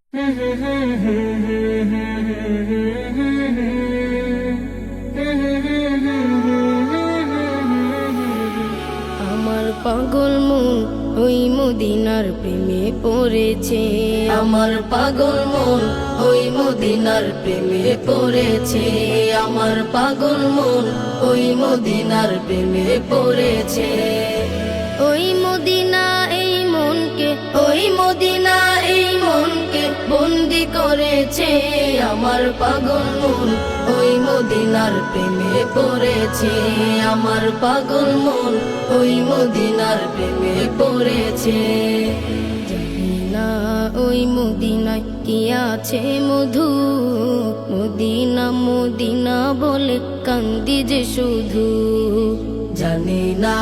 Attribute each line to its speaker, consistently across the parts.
Speaker 1: আমার পাগল মন ওই মদিনার প্রেমে পড়েছে। আমার পাগল মন ওই মদিনার প্রেমে পড়েছে। আমার পাগল মন ওই মদিনার প্রেমে পড়েছে। ওই মদিনা এই মনকে, ওই মদিনা এই মনকে বন্দি করেছে। আমার পাগল মন ওই মদিনার প্রেমে পড়েছে। আমার পাগল মন ওই মদিনার প্রেমে পড়েছে। জানি না ওই মদিনায় কি আছে মধু, মদিনা মদিনা বলে কান্দি যে শুধু। জানি না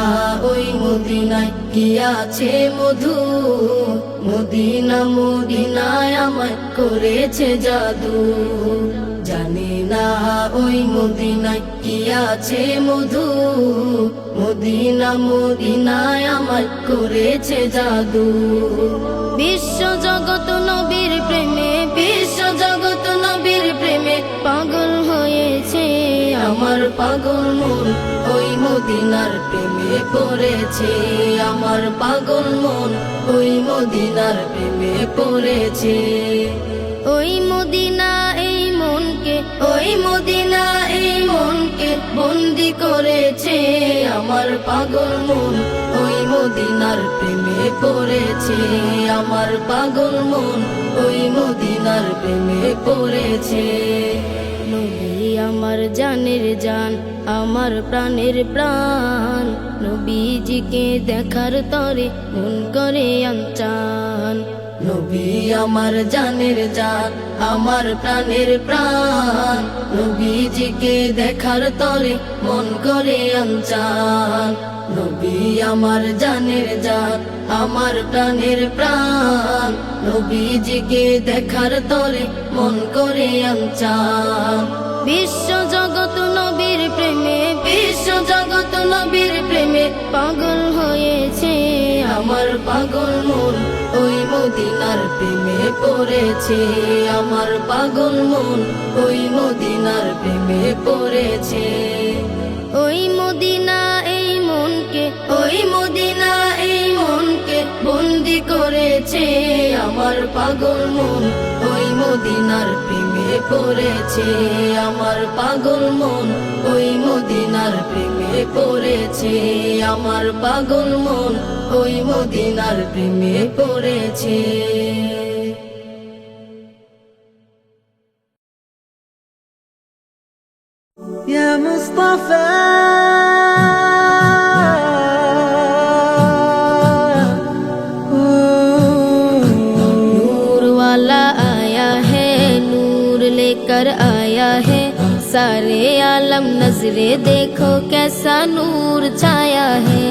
Speaker 1: ওই মদিনায় কি আছে মধু, মদিনা মদিনায় আমায় করেছে জাদু। জানি না ওই মদিনায় কি আছে মধু, মদিনা মদিনায় আমায় করেছে জাদু। বিশ্ব জগৎ নবীর প্রেমে, বিশ্ব জগৎ নবীর প্রেমে পাগল হয়েছে। আমার পাগল মন ওই মদিনার প্রেমে পড়েছে। আমার পাগল মন ওই মদিনার প্রেমে পড়েছে। ওই মদিনা এই মনকে, ওই মদিনা এই মনকে বন্দি করেছে। আমার পাগল মন ওই মদিনার প্রেমে পড়েছে। আমার পাগল মন ওই মদিনার প্রেমে পড়েছে। নবী আমার জানের জান, আমার প্রাণের প্রাণ, নবীজিকে দেখার তরে মন করে আনচান। নবী আমার জানের জান, আমার প্রাণের প্রাণ, নবীজিকে দেখার তরে মন করে আনচান। নবী আমার জানের জান, আমার প্রাণের প্রাণ, নবীজিকে দেখার তরে মন করে আনচান। বিশ্ব জগৎ নবীর প্রেমে, বিশ্ব জগৎ নবীর প্রেমে পাগল হয়েছে। আমার পাগল মন ওই মদিনার প্রেমে পড়েছে। আমার পাগল মন ওই মদিনার প্রেমে পড়েছে। ওই মদিনা এই মনকে, ওই মদিনা এই মনকে বন্দি করেছে। আমার পাগল মন ওই মদিনার প্রেমে পড়েছে। আমার পাগল মন ওই মদিনার প্রেমে পড়েছে। আমার পাগল মন ওই মদিনার প্রেমে পড়েছে।
Speaker 2: يا مصطفى
Speaker 1: नूर वाला आया है, नूर लेकर आया है। सारे आलम नजरे देखो कैसा नूर छाया है।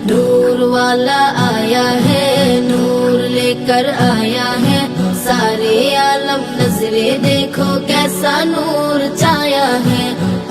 Speaker 1: नूर वाला आया है, नूर लेकर आया है। सारे आलम नजरे देखो कैसा नूर छाया है।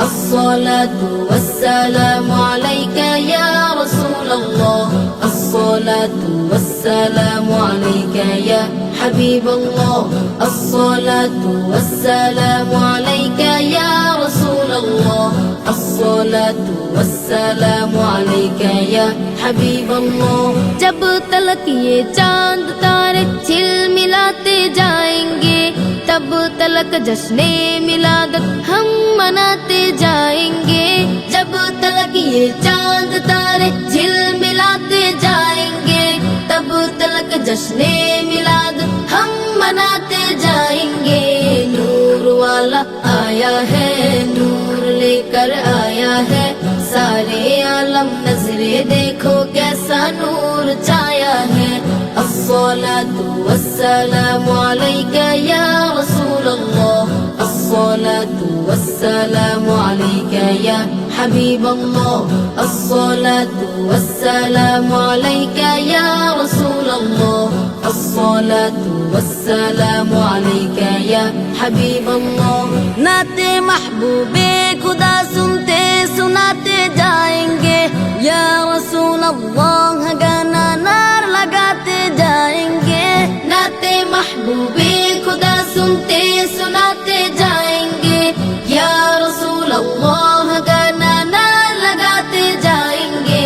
Speaker 1: अस्सलातु वस्सलामु अलैका या रसूल अल्लाह, अस्सलातु वस्सलामु अलैका या हबीब अल्लाह, अस्सलातु वस्सलामु अलैका या रसूल अल्लाह, अस्सलातु वस्सलामु अलैका या हबीब अल्लाह। जब तलक ये चांद तारे झिलमिलाते जाएंगे, तब तलक जश्ने मिलादत हम मनाते जाएंगे। जब तलक ये चांद तारे झिलमिलाते जाएंगे, तब तलक जश्ने मिलादत हम मनाते जाएंगे। नूर वाला आया है, नूर लेकर आया है। सारे आलम नजरे देखो कैसा नूर छाया है। अस्सलातु वस्सलामु अलैका या रसूल अल्लाह, अस्सलातु वस्सलामु अलैका या हबीब अल्लाह, अस्सलातु वस्सलामु अलैका या रसूल अल्लाह, अस्सलातु वस्सलामु अलैका या हबीब अल्लाह। नाते महबूबे खुदा सुनते सुनाते जाएंगे, या रसूल अल्लाह गाना नार लगाते जाएंगे। नाते महबूबे खुदा सुनते सुनाते जाएंगे, या रसूल अल्लाह गाना ना लगाते जाएंगे।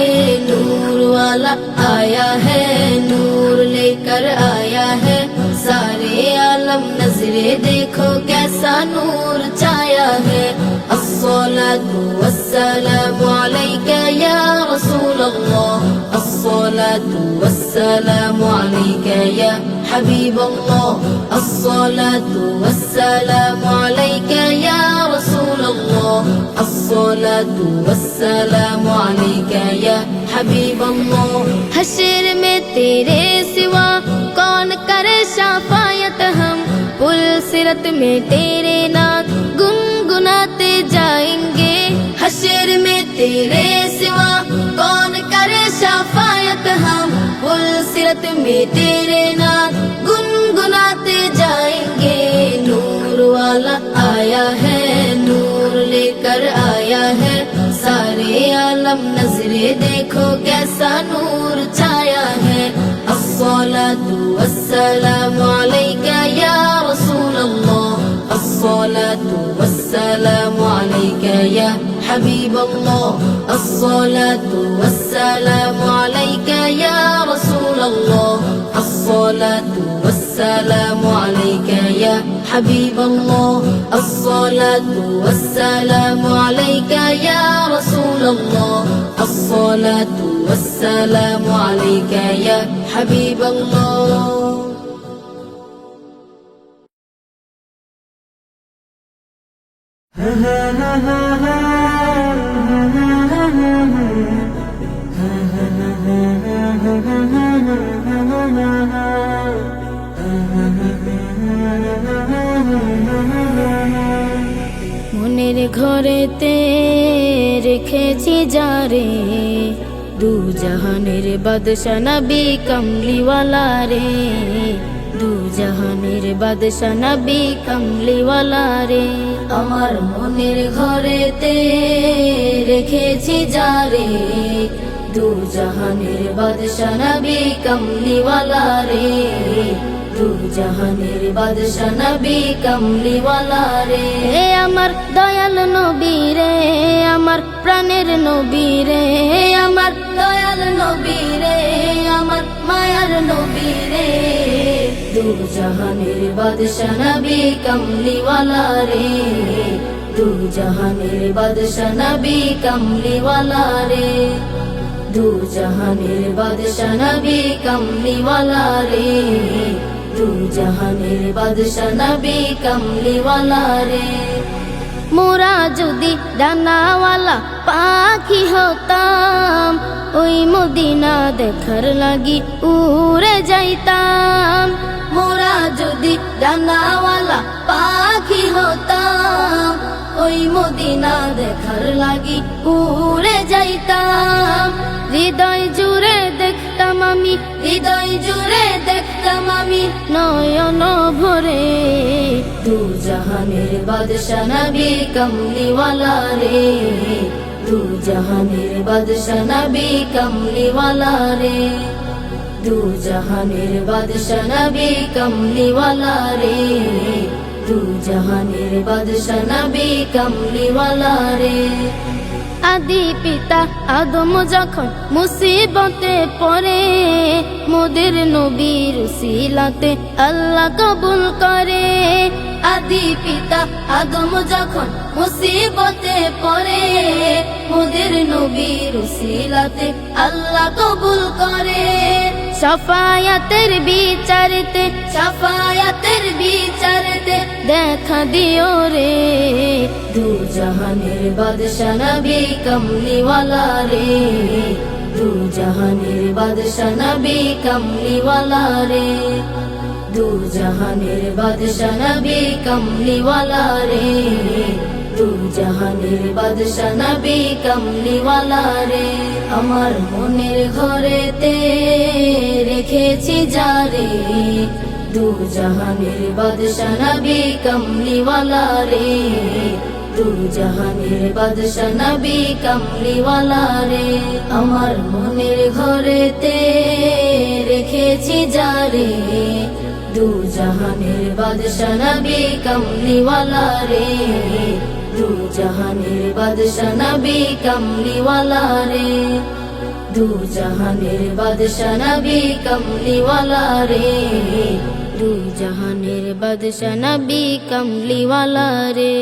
Speaker 1: नूर वाला आया है, नूर लेकर आया है, सारे आलम नजरे देखो कैसा नूर छाया है। अस्सलातु वस्सलामु अलैका या रसूल अल्लाह, अस्सलातु वस्सलामु अलैका या हबीब अल्लाह, अस्सलातु वस्सलामु अलैका या रसूल अल्लाह, अस्सलातु वस्सलामु अलैका या हबीब अल्लाह। हश्र में तेरे सिवा कौन करे शफायत, हम पुल सिरत में तेरे नाम गुनगुनाते जाएंगे। हश्र में तेरे सिवा कौन करे शफायत, हम पुल सिरत में तेरे नाम गुनगुनाते जाएंगे। नूर वाला आया है, नूर लेकर आया है, सारे आलम नजरे देखो कैसा नूर छाया है। अस्सलातु वस्सलामु अलैका या रसूल अल्लाह, अस्सलातु वस्सलामु अलैका या हबीब अल्लाह, अस्सलातु वस्सलामु अलैका या रसूल अल्लाह, अस्सलातु वस्सलामु अलैका या हबीब अल्लाह, अस्सलातु वस्सलामु अलैका या रसूल अल्लाह, अस्सलातु वस्सलामु अलैका या हबीब अल्लाह। মনের ঘরেতে রেখেছি যারে, দু জাহানের বাদশা নবী কমলিওয়ালা রে, দু জাহানের বাদশা নবী কমলিওয়ালা রে। আমার মনের ঘরেতে রেখেছি যারে, দু জাহানের বাদশা নবী কমলিওয়ালা রে, দু জাহানের বাদশা নবী কমলিওয়ালা রে। আমার দয়াল নবী রে, আমার প্রাণের নবী রে, আমার দয়াল নবী রে, আমার মায়ার নবী রে, দু জাহানের বাদশা নবী কমলিওয়ালা রে, দু জাহানের বাদশা নবী কমলিওয়ালা রে, দু জাহানের বাদশা নবী কমলিওয়ালা রে, দু জাহানের বাদশা নবী কমলিওয়ালা রে। মোরা যদি ডানাওয়ালা পাখি হতাম, ওই মদিনা দেখার লাগি উড়ে যাইতাম। মোরা যদি ডানাওয়ালা পাখি হতাম, ওই মদিনা দেখার লাগি উড়ে যাইতাম। হৃদয় জুড়ে দেখতাম আমি, হৃদয় জুড়ে দেখতাম আমি নয়ন ভরে। দু জাহানের বাদশা নবী কমলিওয়ালা রে, দু জাহানের বাদশা নবী কমলিওয়ালা রে, দু জাহানের বাদশা নবী কমলিওয়ালা রে, দু জাহানের বাদশা নবী কমলিওয়ালা রে। আদি পিতা আদম যখন মুসিবতে পড়ে, মোদের নবীর উসিলাতে আল্লাহ কবুল করে। আদি পিতা আদম যখন মুসিবতে পড়ে, মোদের নবীর উসিলাতে আল্লাহ কবুল করে। শাফায়াতের বিচারতে, শাফায়াতের বিচারতে দেখা দিও রে, দু জাহানের বাদশা নবী কমলিওয়ালা রে, দু জাহানের বাদশা নবী কমলিওয়ালা রে, দু জাহানের বাদশা নবী কমলিওয়ালা রে, দু জাহানের বাদশা নবী কমলিওয়ালা রে। আমার মনের ঘরেতে রেখেছি যারে, দু জাহানের বাদশা নবী কমলিওয়ালা রে, দু জাহানের বাদশা নবী কমলিওয়ালা রে। আমার মনের ঘরেতে রেখেছি যারে, দু জাহানের বাদশা নবী কমলিওয়ালা রে, দু জাহানের বাদশা নবী কমলিওয়ালা রে, দু জাহানের বাদশা নবী কমলিওয়ালা রে, দু জাহানের বাদশা নবী কমলিওয়ালা রে।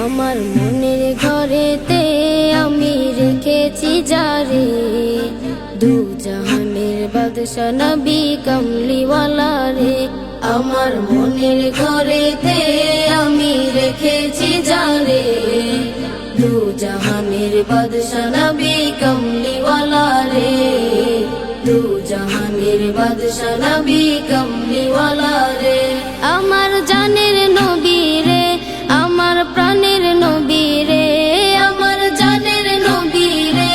Speaker 1: আমার মনের ঘরেতে আমি রেখেছি যারে, দু জাহানের বাদশা নবী কমলিওয়ালা রে, আমার মনের ঘরেতে আমি রেখেছি যারে, দু জাহানের বাদশা নবী কমলিওয়ালা রে, দু জাহানের বাদশা নবী কমলিওয়ালা রে। আমার জানের নবী রে, আমার প্রাণের নবী রে, আমার জানের নবী রে,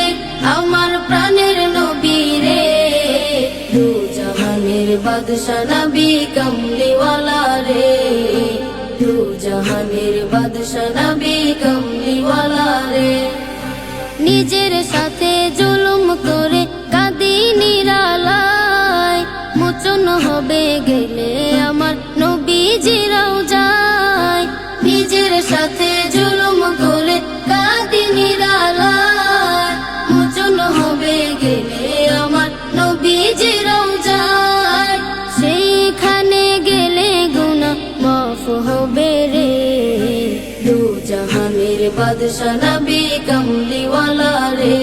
Speaker 1: আমার প্রাণের নবী রে, দু জাহানের বাদশা নবী কমলিওয়ালা রে, দু জাহানের বাদশা নবী কমলিওয়ালা রে। নিজের সাথে জুলুম করে কাঁদি নিরালায়, মোচন হবে গেলে আমার নবীজিরাও যায়, নিজের সাথে জুলুম করে কাঁদি নিরালায়, মোচন হবে গেলে আমার নবীজিরাও যায়, সেইখানে গেলে গুনাহ মাফ হবে রে, দু জাহানের বাদশা নবী কমলিওয়ালা রে,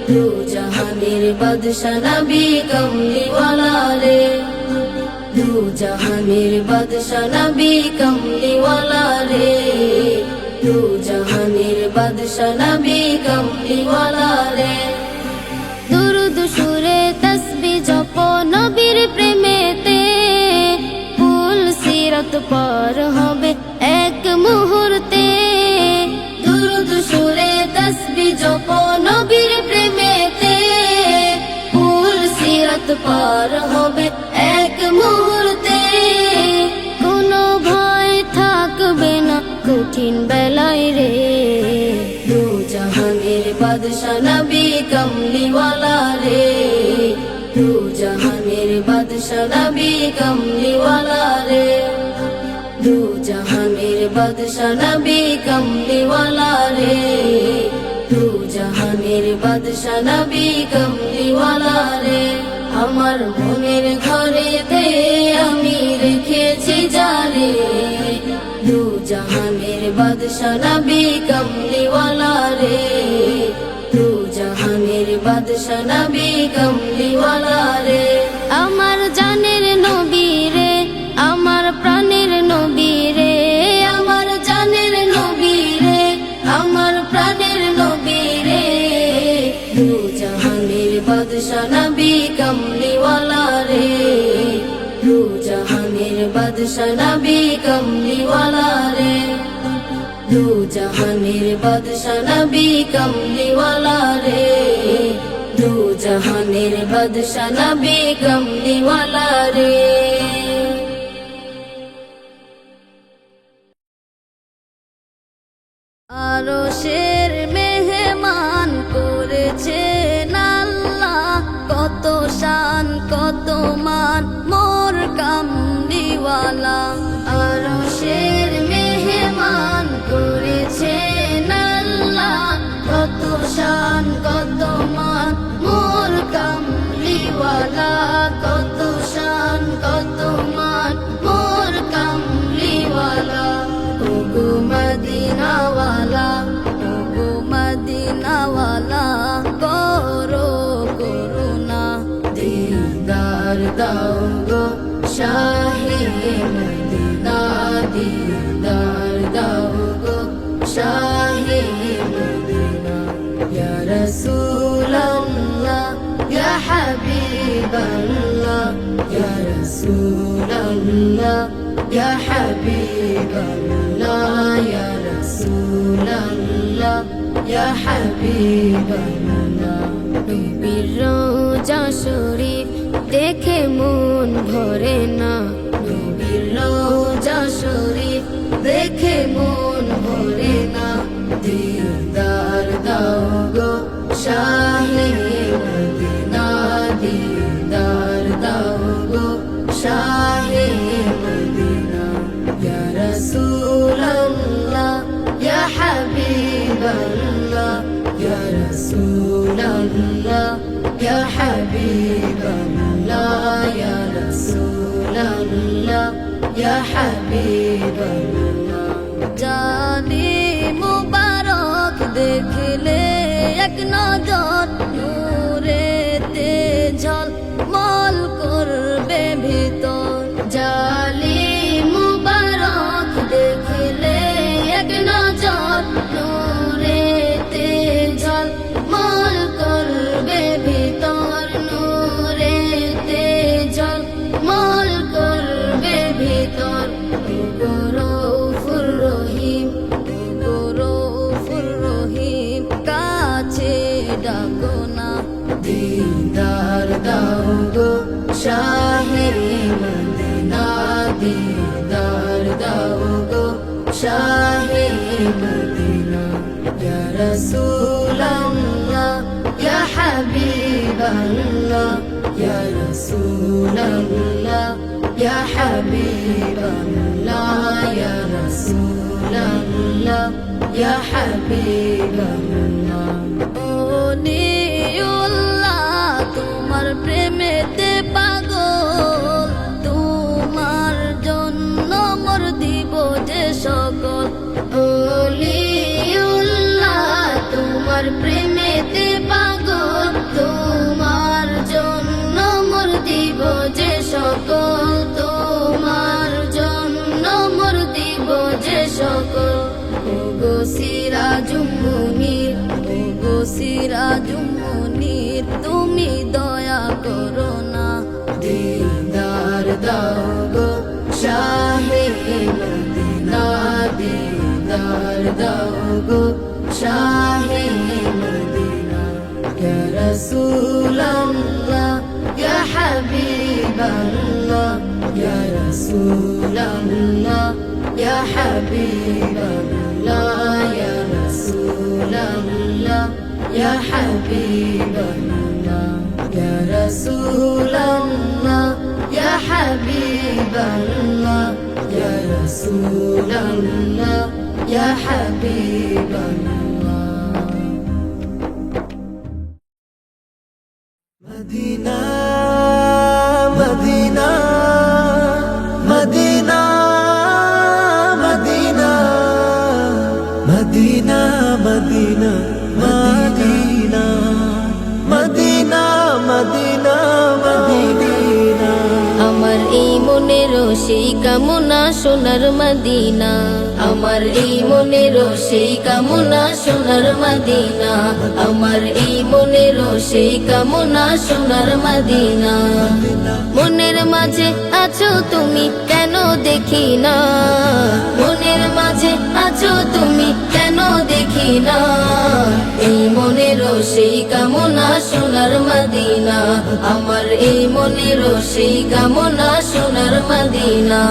Speaker 1: দু জাহানের বাদশা নবী কমলিওয়ালা রে, দু জাহানের বাদশা নবী কমলিওয়ালা রে, দু জাহানের বাদশা নবী কমলিওয়ালা রে। দুরুদ সুরে তসবিহ জপ নবীর প্রেমেতে, ফুল সিরাত পার হবে এক মুহূর্তে, দুরুদ সুরে তসবিহ জপ নবীর প্রেমেতে, ফুল সিরাত পার হবে এক মুহূর্তে, কোনো ভয় থাকবে না কঠিন বেলায় রে, দু জাহানের বাদশা নবী কমলিওয়ালা রে, দু জাহানের বাদশা নবী কমলিওয়ালা রে, দু জাহানের বাদশা নবী কমলিওয়ালা রে, দু জাহানের বাদশা নবী কমলিওয়ালা রে। আমার মনের ঘরেতে আমি রেখেছি যারে, দু জাহানের বাদশা নবী কমলিওয়ালা রে, দু জাহানের বাদশা নবী কমলিওয়ালা রে। আমার জানের নবী রে, আমার প্রাণের নবী রে, আমার জানের নবী রে, আমার প্রাণের নবী রে, দু জাহানের বাদশা নবী কমলিওয়ালা রে, দু জাহানের বাদশা নবী কমলিওয়ালা রে, দু জাহানের বাদশা নবী কমলিওয়ালা রে, দু জাহানের বাদশা নবী কমলিওয়ালা রে। আরশের মেহমান করেছেন আল্লাহ, কত শান কত মান মোর কামলিওয়ালা, আরশের মেহমান করেছেন আল্লাহ, কত শান কত মান মোর কামলিওয়ালা, কত শান কত মান মোর কামলিওয়ালা। ওগো মদিনাওয়ালা, ওগো মদিনাওয়ালা, করো করুণা, দিদার দাও গো শাহে মদিনা, দিদার দাও গো শাহে মদিনা। ইয়া রাসূলাল্লাহ, ইয়া হাবিবাল্লাহ, ইয়া রাসূলাল্লাহ, ইয়া হাবিবাল্লাহ, ইয়া রাসূলাল্লাহ, ইয়া হাবিবাল্লাহ। নবীর রওজা শরীফ
Speaker 3: দেখে মন ভরে না, নবীর রওজা শরীফ দেখে মন ভরে না। দিদার দাও গো শাহে মদিনা, দিদার দাও গো শাহে মদিনা। ইয়া রাসূলাল্লাহ ইয়া হাবিবাল্লাহ, ইয়া রাসূলাল্লাহ ইয়া হাবিবাল্লাহ, ইয়া রাসূলাল্লাহ ইয়া হাবিবাল্লাহ। জানি মুবারক দেখলে এক নজর, নূরেতে ঝলমল করবে ভিতর। জালি মুবারক দেখলে এক নজর, নূরেতে ঝলমল করবে ভিতর, নূরেতে ঝলমল করবে ভিতর। রউফুর রহিম, রউফুর রহিম, কাছে ডাকো না। দিদার দাও গো শাহে মদিনা, দিদার দাও গো শাহে মদিনা। ইয়া রাসূলাল্লাহ ইয়া হাবিবাল্লাহ, ইয়া রাসূলাল্লাহ ইয়া হাবিবাল্লাহ, ইয়া রাসূলাল্লাহ ইয়া হাবিবাল্লাহ। ওলিউল্লাহ তোমার প্রেমেতে পাগল, তোমার জন্য মোর দিব যে সকল। ওলিউল্লাহ তোমার প্রেমেতে পাগল, তোমার জন্য মোর দিব যে সকল, তোমার জন্য মোর দিব যে সকল। ওগো সিরাজুম মুনীর, ওগো সিরাজুম মুনীর, তুমি দয়া করো না। দিদার দাও গো শাহে মদিনা, দিদার দাও গো শাহে মদিনা। ইয়া রাসূলাল্লাহ ইয়া হাবিবাল্লাহ, ইয়া রাসূলাল্লাহ ইয়া হাবিবাল্লাহ, ইয়া রাসূলাল্লাহ ইয়া হাবিবাল্লাহ, ইয়া রাসূলাল্লাহ ইয়া হাবিবাল্লাহ, ইয়া রাসূলাল্লাহ ইয়া হাবিবাল্লাহ।
Speaker 2: মদিনা মদিনা মদিনা মদিনা মদিনা মদিনা মদিনা মদিনা মদিনা মদিনা।
Speaker 3: আমার এই মনের সেই কামনা সোনার মদিনা, আমার এই মনের সেই কামনা সোনার মদিনা, আমার এই মনের সেই কামনা সোনার মদিনা। মনের মাঝে আছো তুমি কেন দেখি না, মনের মাঝে আছো তুমি কেন দেখি না। এই মনের সেই কামনা সোনার মদিনা, আমার এই মনের সেই কামনা সোনার মদিনা।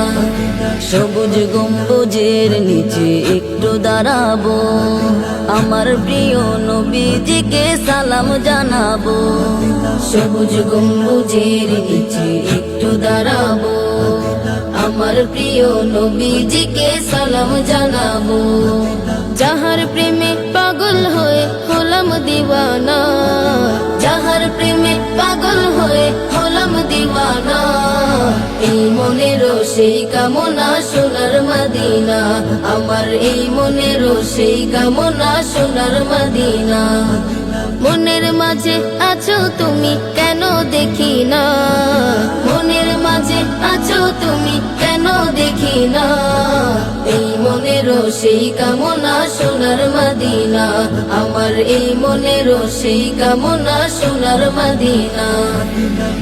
Speaker 3: সবুজ গম্বুজের নিচে একটু দাঁড়াবো, আমার প্রিয় নবীজিকে সালাম জানাবো। সবুজ গম্বুজের নিচে একটু দাঁড়াবো, আমার প্রিয় নবীজিকে সালাম জানাবো। যাহার প্রেমে পাগল হয়ে হলাম দিওয়ানা, যাহার প্রেমে পাগল হয়ে হলাম দিওয়ানা। এই মনের সেই কামনা সোনার মদিনা, আমার এই মনের সেই কামনা সোনার মদিনা। মনের মাঝে আছো তুমি কেন দেখি না, মনের মাঝে আছো তুমি কেন দেখি না। এই মনের সেই কামনা সোনার মদিনা, আমার এই মনের সেই কামনা সোনার মদিনা।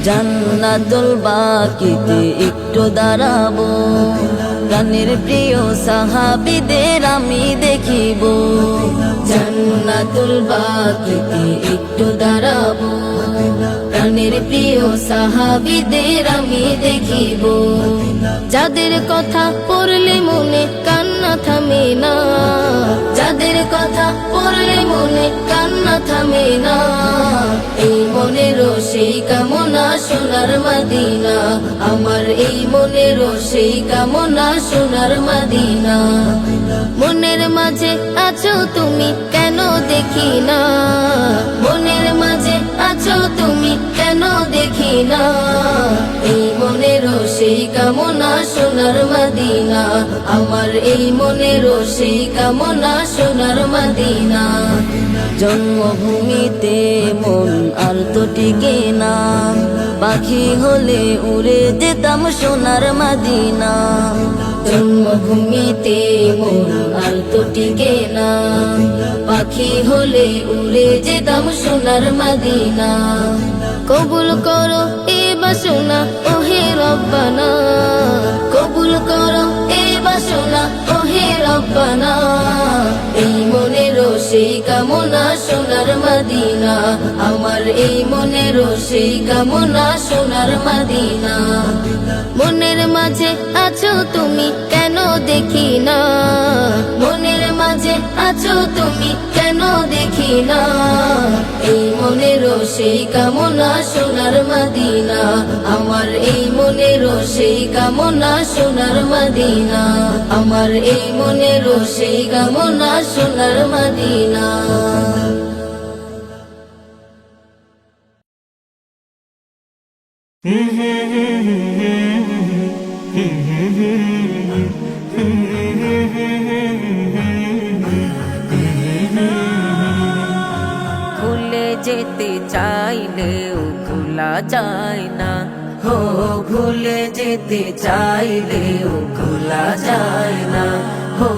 Speaker 3: জান্নাতুল বাকিতে একটু দাঁড়াবো, প্রাণের প্রিয় সাহাবীদের আমি দেখিব জান্নাতুল বাকিতে একটু দাঁড়াবো প্রাণের প্রিয় সাহাবীদের আমি দেখিব যাদের কথা পড়লে মনে কান্না থামে না যাদের কথা পড়লে মনে কান্না থামে না এই মনেরও সেই কামনা সোনার মদিনা আমার এই মনেরও সেই কামনা সোনার মদিনা মনের মাঝে আছো তুমি কেন দেখি না মনের মাঝে আছো তুমি কেন দেখি না এই মনেরও সেই কামনা সোনার মদিনা আমার এই মনেরও সেই কামনা সোনার মদিনা জন্মভূমিতে মন আর তো টিকে না পাখি হলে উড়ে যেতাম সোনার মদিনা জন্মভূমিতে মন আর তো টিকে না পাখি হলে উড়ে যেতাম সোনার মদিনা কবুল করো এ বাসনা ওহে রব্বানা কবুল করো এ বাসনা ওহে রব্বানা এই মনেরও সেই কামনা সোনার মদিনা আমার এই মনেরও সেই কামনা সোনার মদিনা মনের মাঝে আছো তুমি কেন দেখি না মনের মাঝে আছো তুমি কেন দেখি না এই মনেরও সেই কামনা সোনার মদিনা আমার এই মনেরও সেই কামনা সোনার মদিনা আমার এই মনেরও সেই কামনা সোনার মদিনা
Speaker 4: ভুলে যেতে চাইলেও ভোলা যায় না হো ভুলে যেতে চাইলেও ভোলা যায় না হো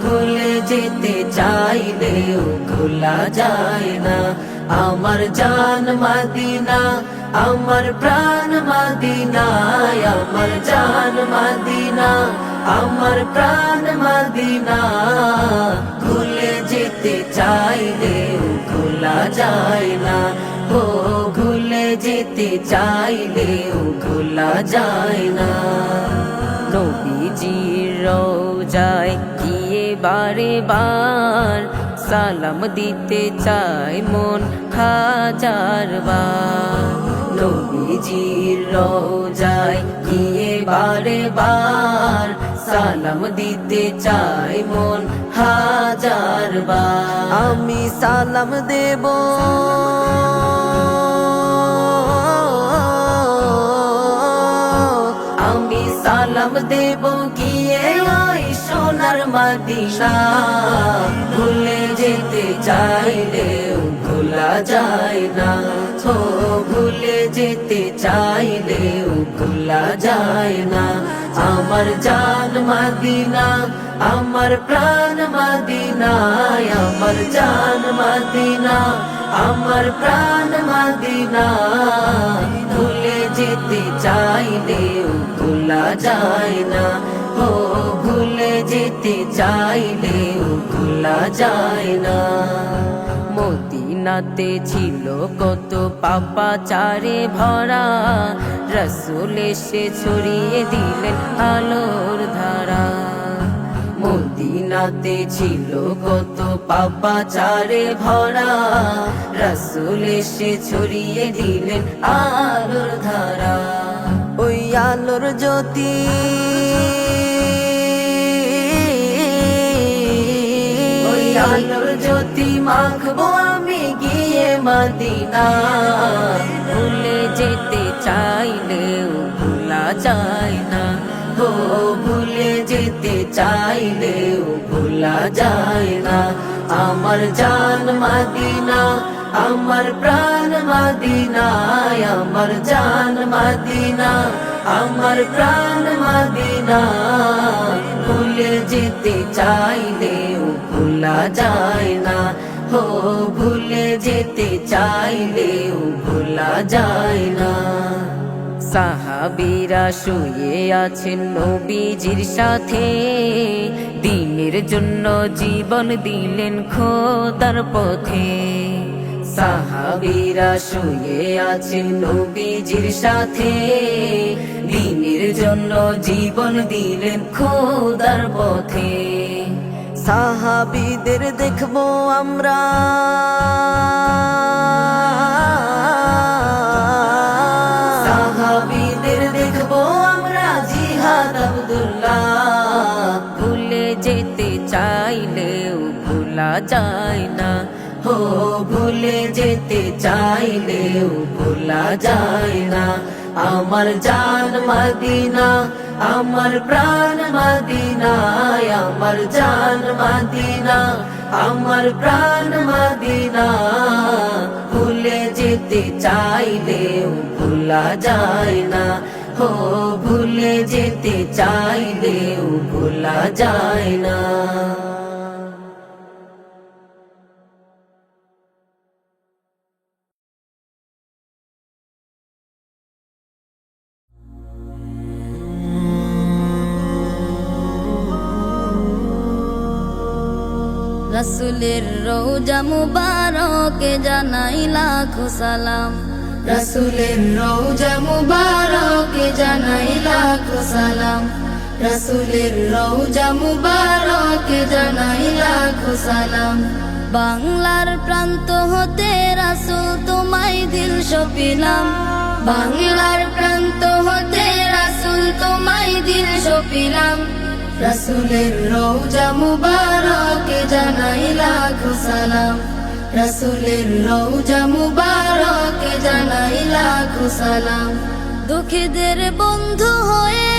Speaker 4: ভুলে যেতে চাইলেও ভোলা যায় না আমার জান মদিনা আমার প্রাণ মদিনা আমার জান মদিনা আমার প্রাণ মদিনা ভুলে যেতে চাইলেও ভোলা যায় না ও ভুলে যেতে চাইলেও ভোলা যায় না নবীজির রওজায় গিয়ে বারে বার সালাম দিতে চাই মন হাজার বার নবীজির রওজায় গিয়ে বারে বার সালাম দিতে চাই মন হাজার বার আমি সালাম দেব আমি সালাম দেব গিয়ে ওই সোনার মদিনা ভুলে যেতে চাইলেও ভোলা যায় না ও ভুলে যেতে চাইলেও ভোলা যায় না আমার জান মদিনা আমার প্রাণ মদিনা আমার জান মদিনা আমার প্রাণ মদিনা ভুলে যেতে চাইলেও ভোলা যায় না ও ভুলে যেতে চাইলেও ভোলা যায় না মদিনাতে ছিল কত পাপাচারে ভরা রসুল এসে ছড়িয়ে দিলেন আলোর ধারা মদিনাতে ছিল কত পাপাচারে ভরা রসুল এসে ছড়িয়ে দিলেন আলোর ধারা ওই আলোর জ্যোতি ওই আলোর জ্যোতি মাখবো আমি গিয়ে মদিনা ভুলে যেতে চাইলেও ভোলা যায় না ও ভুলে যেতে চাইলেও ভোলা যায় না আমার জান মদিনা আমার প্রাণ মদিনা আমার জান মদিনা আমার প্রাণ মদিনা ভুলে যেতে চাইলেও ভোলা যায় না ও ভুলে যেতে চাইলেও ভোলা যায় না সাহাবীরা শুয়ে আছেন নবীজির সাথে, দ্বীনের জন্য জীবন দিলেন খোদার পথে। সাহাবীরা শুয়ে আছেন নবীজির সাথে, দ্বীনের জন্য জীবন দিলেন খোদার পথে।
Speaker 2: সাহাবীদের দেখবো আমরা,
Speaker 4: সাহাবীদের দেখবো আমরা জিহাদ আব্দুল্লাহ। ভুলে যেতে চাইলেও ভোলা যায় না, হো ভুলে যেতে চাইলেও ভোলা যায় না। আমার জান মদিনা, আমার প্রাণ মদিনায়, আমার জান মদিনা, আমার প্রাণ মদিনা। ভুলে যেতে চাইলেও ভোলা যায় না, হো ভুলে যেতে চাইলেও ভোলা যায় না।
Speaker 3: রাসূলের রওজা মুবারকে জানাই লাখো সালাম,
Speaker 1: রাসূলের রওজা মুবারকে জানাই লাখো সালাম, রাসূলের রওজা মুবারকে জানাই লাখো সালাম।
Speaker 3: বাংলার প্রান্ত হতে রাসূল তোমায় দিল সপিলাম,
Speaker 1: বাংলার প্রান্ত হতে রাসূল তোমায় দিল সপিলাম, রাসূলের রওজা মুবারকে জানাই লাখো সালাম, রাসূলের রওজা মুবারকে জানাই লাখো সালাম।
Speaker 3: দুঃখীদের বন্ধু হয়ে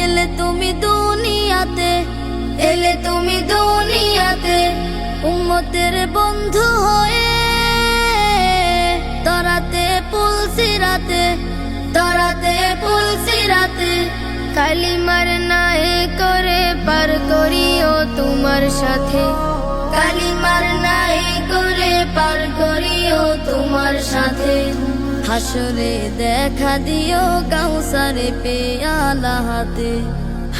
Speaker 3: এলে তুমি দুনিয়াতে,
Speaker 1: এলে তুমি দুনিয়াতে,
Speaker 3: উম্মতের বন্ধু হয়ে তরাতে পুলসিরাতে,
Speaker 1: তরাতে পুলসিরাতে, কালিমার নায়ে করে পার করিও তোমার সাথে, কালিমার নায়ে করে পার করিও তোমার সাথে।
Speaker 3: হাসরে দেখা দিও কাউসারে পেয়ালা হাতে,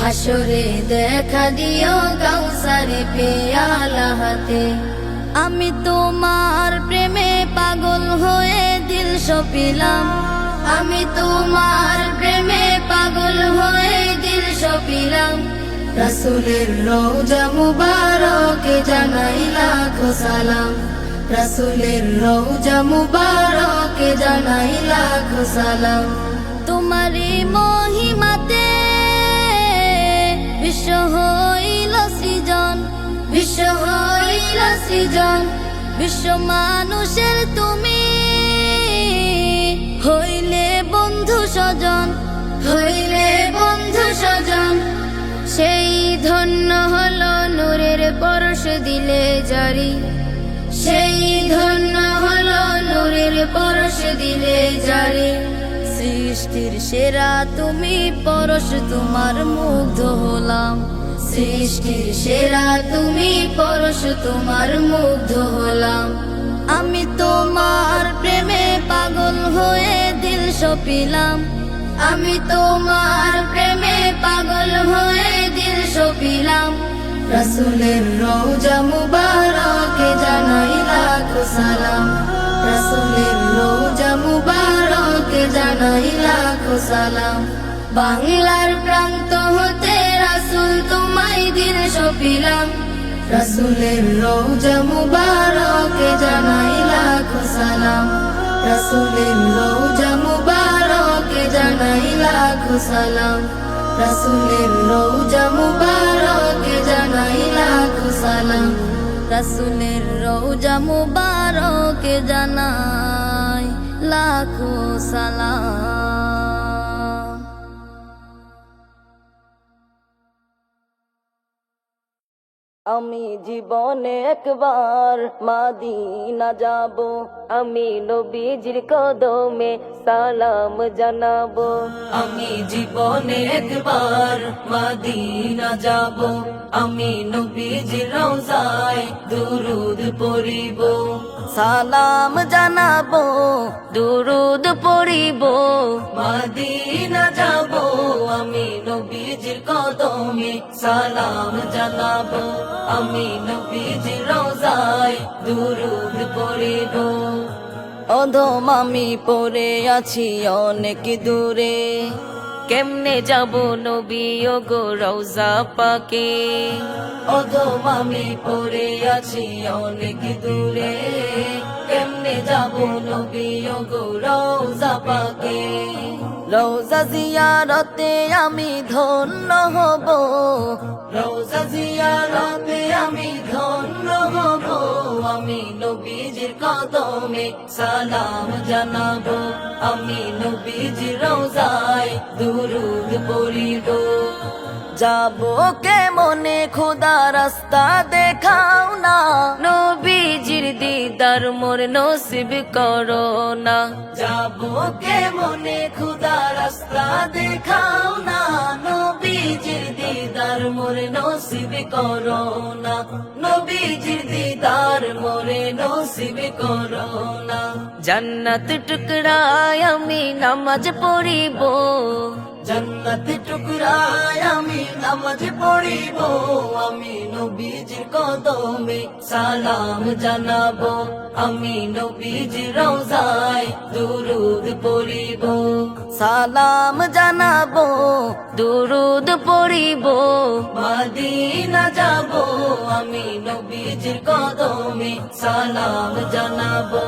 Speaker 1: হাসরে দেখা দিও কাউসারে পেয়ালা হাতে।
Speaker 3: আমি তোমার প্রেমে পাগল হয়ে দিল সপিলাম,
Speaker 1: আমি তোমার প্রেমে পাগল হয়ে দিল সপিলাম, রাসূলের রওজা মুবারকে জানাই লাখো সালাম, রাসূলের রওজা মুবারকে জানাই লাখো সালাম।
Speaker 3: তোমারই মহিমাতে বিশ্ব হইল সৃজন,
Speaker 1: বিশ্ব হইল সৃজন,
Speaker 3: বিশ্ব মানুষের তুমি হইলে বন্ধু স্বজন,
Speaker 1: হইলে বন্ধু স্বজন। সেই ধন্য হলো নূরের পরশ দিলে জারি, সেই ধন্য হলো নূরের পরশ দিলে জারি।
Speaker 3: সৃষ্টির সেরা তুমি পরশ তোমার মুগ্ধ হলাম,
Speaker 1: সৃষ্টির সেরা তুমি পরশ তোমার মুগ্ধ হলাম।
Speaker 3: আমি তোমার প্রেমে পাগল হয়ে দিল সপিলাম,
Speaker 1: আমি তোমার প্রেমে পাগল হয়ে দিল সপিলাম, রাসূলের রওজা মুবারকে জানাই লাখো সালাম, রাসূলের রওজা মুবারকে জানাই লাখো সালাম। বাংলার প্রান্ত হতে রাসূল তোমায় দিল সপিলাম, রাসূলের রওজা মুবারকে জানাই লাখো সালাম, রাসূলের রওজা মুবারকে জানাই লাখো সালাম, রাসূলের রওজা মুবারকে জানাই লাখো সালাম,
Speaker 3: রাসূলের রওজা মুবারকে জানাই লাখো সালাম। আমি জীবনে একবার মাদিনা যাব,
Speaker 4: আমি নবীজির কদমে সালাম জানাবো।
Speaker 3: আমি জীবনে একবার মাদিনা যাব, আমি নবীজির রওজায় দুরুদ পড়িব, সালাম জানাবো,
Speaker 4: দুরুদ পড়িব।
Speaker 3: মাদিনা যাব, আমি নবীজির কদমে সালাম জানাবো, আমি নবীজির রওজায় দুরুদ পড়িব। অধম আমি পড়ে আছি অনেক দূরে,
Speaker 4: কেমনে যাব নবী ও গো রওজা পাকে।
Speaker 3: অধম আমি পড়ে আছি অনেক দূরে, কেমনে যাব নবী ও গো রওজা পাকে। রওজা জিয়ারতে আমি ধন্য হব, রওজা জিয়ারতে আমি ধন্য হব, আমি নবীজির কদমে সালাম জানাবো, আমি নবীজির রওজায় দুরুদ পড়িব। যাবো কেমনে খোদা রাস্তা দেখাও না,
Speaker 4: নবীজির দিদার মোর নসিব করো না।
Speaker 3: যাবো কেমনে খোদা রাস্তা দেখাও না, নবীজির দিদার মোরে নসিব করো না, নবীজির দিদার মোরে নসিব করো না।
Speaker 4: জান্নাত টুকরায় আমি নামাজ পড়িব,
Speaker 3: জান্নাত টুকরায় আমি নামাজ পড়িব, আমি নবীজির কদমে সালাম জানাবো, আমি নবীজির রওজায় দুরুদ পড়িব, সালাম জানাবো,
Speaker 4: দুরুদ পড়িব।
Speaker 3: মাদিনা যাব, আমি নবীজির কদমে সালাম জানাবো,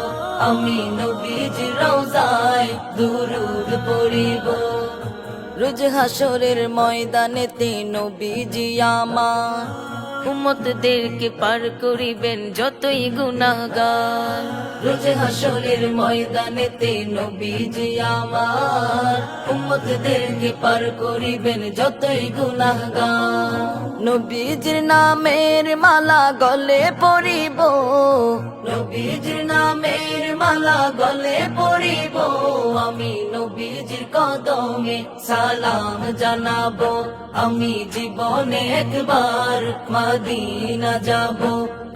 Speaker 3: আমি নবীজির রওজায় দুরুদ পড়িব। রোজ হাসরের ময়দানেতে নবীজি আমার
Speaker 4: উম্মতদেরকে পার করিবেন যতই গুনাহগার।
Speaker 3: রোজ হাসরের ময়দানেতে নবীজি আমার উম্মতদেরকে পার করিবেন যতই গুনাহগার। নবীজির নামের মালা গলে পরিব, নবীজির নামের মালা গলে পরিব, আমি নবীজির কদমে সালাম জানাবো, আমি জীবনে একবার মাদিনা যাব,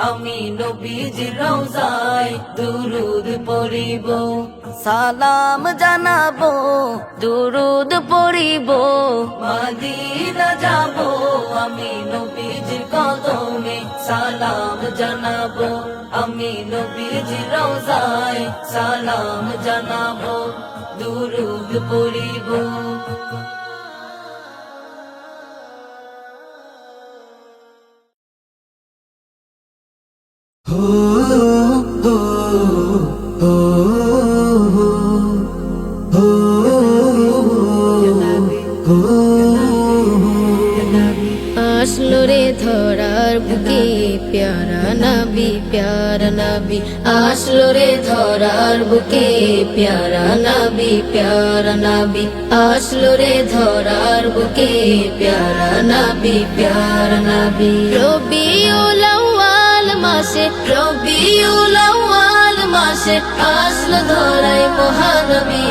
Speaker 3: আমি নবীজির রওজায় দুরুদ পড়িব, সালাম জানাবো,
Speaker 4: দুরুদ পড়িব।
Speaker 3: মাদিনা যাব, আমি নবীজির কদমে সালাম জানাবো, আমি নবীজির রওজায় সালাম জানাবো, দুরুদ পড়িব।
Speaker 1: আসলো রে ধরার বুকে প্যারা নবী, প্যারা নবী আসলো রে ধরার বুকে প্যারা নবী, প্যারা নবী আসলো রে ধরার বুকে প্যারা নবী, প্যারা নবী। রবিউল আউয়াল মাসে, রবিউল আউয়াল মাসে আসলো ধরায় মহানবী,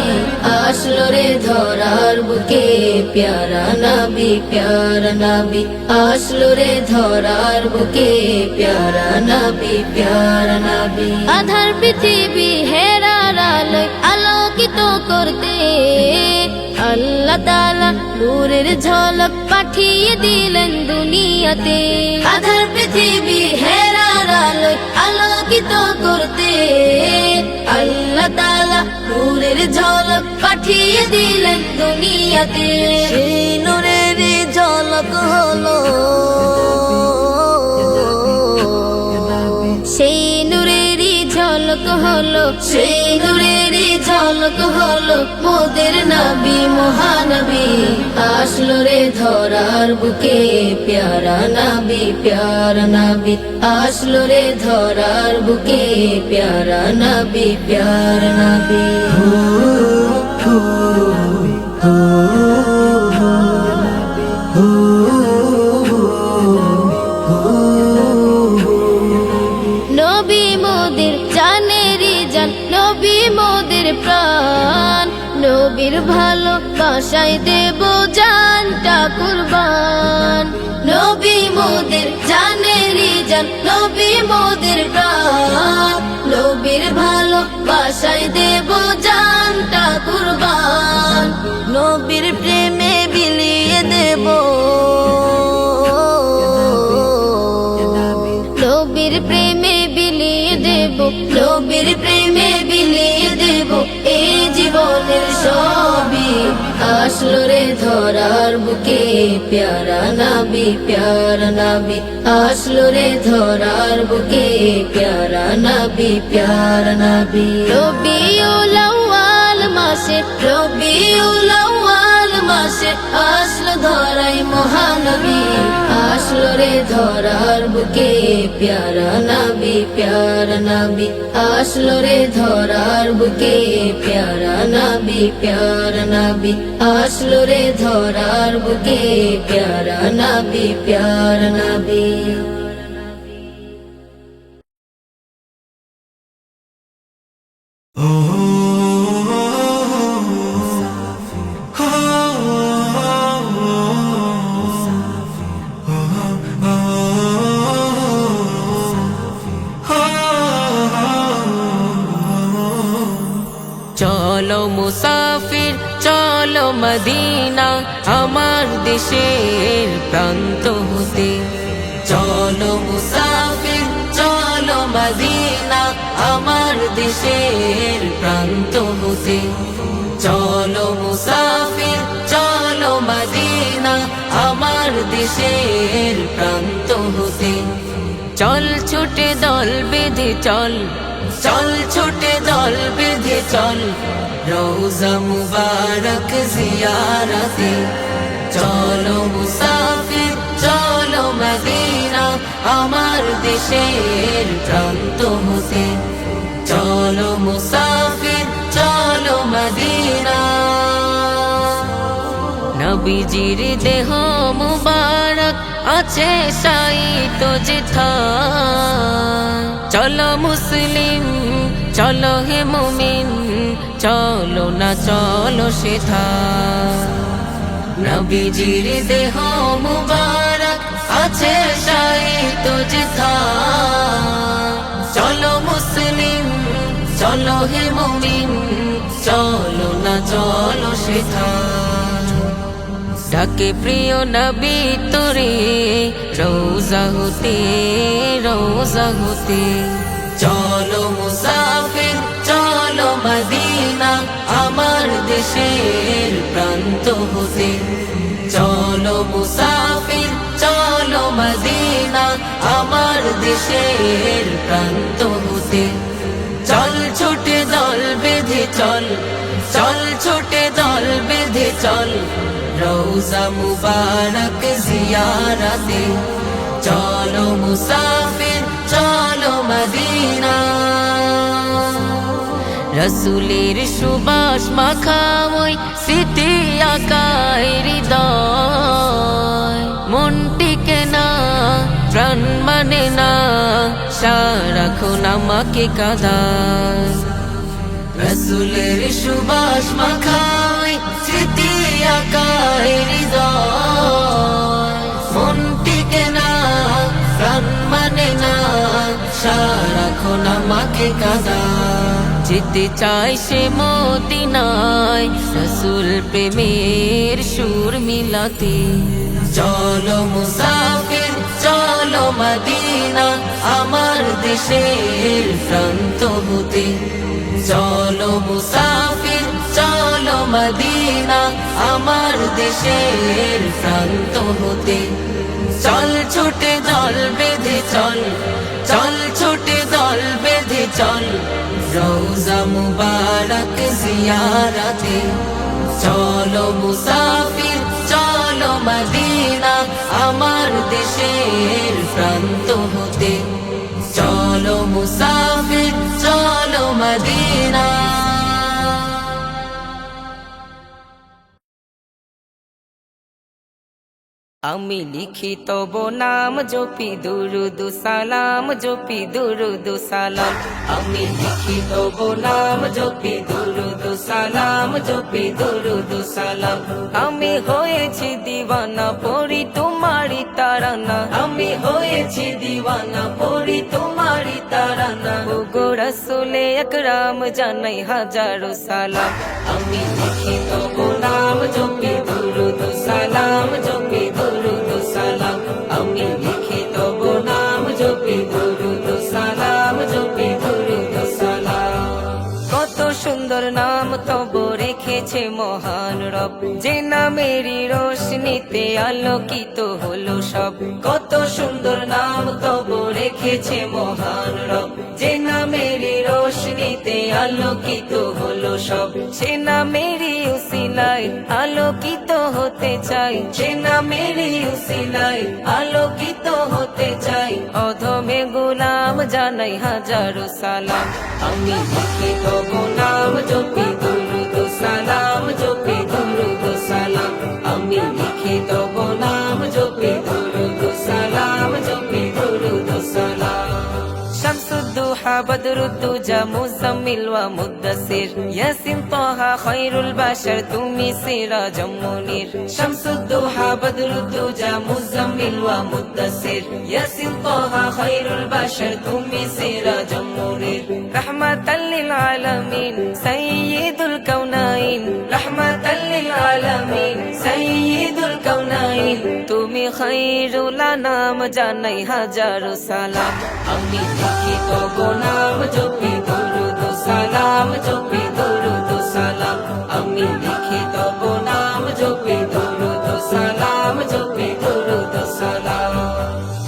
Speaker 1: আসলো রে ধরার বুকে প্যারা নবী, প্যারা নবী আসলো রে ধরার বুকে প্যারা নবী, প্যারা নবী। আধার পৃথিবী হেরার আলোয় আলোকিত করতে আল্লাহ তাআলা নূরের ঝলক পাঠিয়ে দিলেন দুনিয়াতে। আধার পৃথিবী হেরার আলোয় আলোকিত করতে আল্লাহ তাআলা নূরের ঝলক পাঠিয়ে দিলেন দুনিয়াতে।
Speaker 3: সেই নূরের ঝলক হলো,
Speaker 1: সেই নূরেরই ঝলক হলো, সেই নূরেরই ঝলক হলো মোদের নবী মহানবী, আসলো রে ধরার বুকে প্যারা নবী, প্যারা নবী আসলো রে ধরার বুকে প্যারা নবী, প্যারা নবী। বাসায় দেব জানটা কুরবান। নবী মোদের জানেরই জান, নবী মোদের প্রাণ, নবীর ভালো বাসায় দেব জানটা কুরবান।
Speaker 3: নবীর প্রেমে বিলিয়ে দেব,
Speaker 1: নবীর প্রেমে বিলিয়ে দেব, নবীর প্রেমে বিলিয়ে দেব এই জীবনের সবই। আসলো রে ধরার বুকে প্যারা নবী, প্যারা নবী, আসলো রে ধরার বুকে প্যারা নবী, প্যারা নবী। রবিউল আউয়াল মাসে, রবিউল আউয়াল মাসে আসলো ধরাই মহানবী, আসলো রে ধরার বুকে প্যারা নবী, প্যারা নবী, আসলো রে ধরার বুকে প্যারা নবী, প্যারা নবী, আসলো রে ধরার বুকে প্যারা নবী, প্যারা নবী।
Speaker 4: চলো মুসাফির চলো মদিনা আমার দেশের প্রান্ত হতে। চলো মুসাফির চলো মদিনা আমার দেশের প্রান্ত হতে। চলো মুসাফির চলো মদিনা আমার দেশের প্রান্ত হতে। চল ছুটে দল বেঁধে চল, চল ছুটে দল বেঁধে চল রওজা মুবারক জিয়ারতে। চলো মুসাফির চলো মদিনা আমার দেশের প্রান্ত হতে। চলো মুসাফির চলো মদিনা। নবীজির দেহ মুবারক আছে শায়িত যেথায়। চলো মুসলিম চলো হে মুমিন চলো না চলো সেথায়। নবীজির দেহ মুবারক আছে শায়িত যেথায়। চলো মুসলিম চলো হে মুমিন চলো না চলো সেথায়। ডাকে প্রিয় নবী তোরে রওজা হতে, রওজা হতে। চলো মুসাফির চলো মদিনা আমার দেশের প্রান্ত হতে। চলো মুসাফির চলো মদিনা আমার দেশের প্রান্ত হতে। চল ছুটে দল বেঁধে চল, চল ছুটে দল বেঁধে চল রওজা মুবারক জিয়ারতে। চলো মুসাফির চলো মদিনা। রসুলের সুবাস মাখা ওই স্মৃতি আকায় হৃদয়। মন টিকে না প্রাণ মানে না সারাক্ষণ আমাকে কাঁদায়। রসুলের সুবাস মাখা ওই স্মৃতি আকায় হৃদয়। মন টিকে না প্রাণ মানে না সারাক্ষণ আমাকে কাঁদায়। যেতে চাই সে মদিনায় রসুল প্রেমের সুর মিলাতে। চলো মুসাফির চলো মদিনা আমার দেশের প্রান্ত হতে। চলো মুসাফির চলো মদিনা আমার দেশের প্রান্ত হতে। চল ছুটে দল বেঁধে চল, চল ছুটে দল বেঁধে চল রওজা মুবারক জিয়ারতে। চলো মুসাফির চলো মদিনা আমার দেশের প্রান্ত হতে। চলো মুসাফির চলো মদিনা। আমি লিখি তব নাম জপি দুরুদ সালাম জপি দুরুদ সালাম আমি লিখি তব নাম জপি দুরুদ সালাম জপি দুরুদ সালাম আমি হয়েছি দিওয়ানা পড়ি তোমারি তারানা আমি হয়েছি দিওয়ানা পড়ি তোমারি তারানা ওগো রাসূলে আকরাম জানাই হাজারো সালাম আমি লিখি তব নাম জপি দুরুদ সালাম জপি দুরুদ সালাম আমি লিখি তব নাম জপি দুরুদ সালাম জপি দুরুদ সালাম কত সুন্দর নাম তব রেখেছে মহান রব যে নামেরই রোশনীতে আলোকিত হলো সব কত সুন্দর নাম তব রেখেছে মহান রব যে নামেরই রোশনীতে আলোকিত হলো সব সে নামেরই উসিলায় আলোকিত হতে চাই সে নামেরই উসিলায় আলোকিত হতে চাই অধমে গোলাম জানাই হাজারো সালাম আমি লিখি তব নাম জপি দুরুদ সালাম জপি দুরুদ সালাম আমি লিখি তব নাম জপি দুরুদ সালাম জপি দুরুদ সালাম শামসুদ্দোহা বদরুদ্দোজা মুজাম্মিল ওয়া মুদ্দাসির ইয়াসিন তাহা খায়রুল বাশার তুমি সিরাজুম মুনির শামসুদ্দোহা বদরুদ্দোজা মুজাম্মিল ওয়া মুদ্দাসির ইয়াসিন তাহা খায়রুল বাশার তুমি সিরাজুম মুনির রাহমাতাল লিল আলামিন সাইয়্যিদুল কাউনাইন রাহমাতাল লিল আলামিন সাইয়্যিদুল কাউনাইন তুমি খায়রুল আনাম জানাই হাজারো সালাম আমি লিখি তব নাম জপি দুরুদ সালাম জপি দুরুদ সালাম আমি লিখি তব নাম জপি দুরুদ সালাম জপি দুরুদ সালাম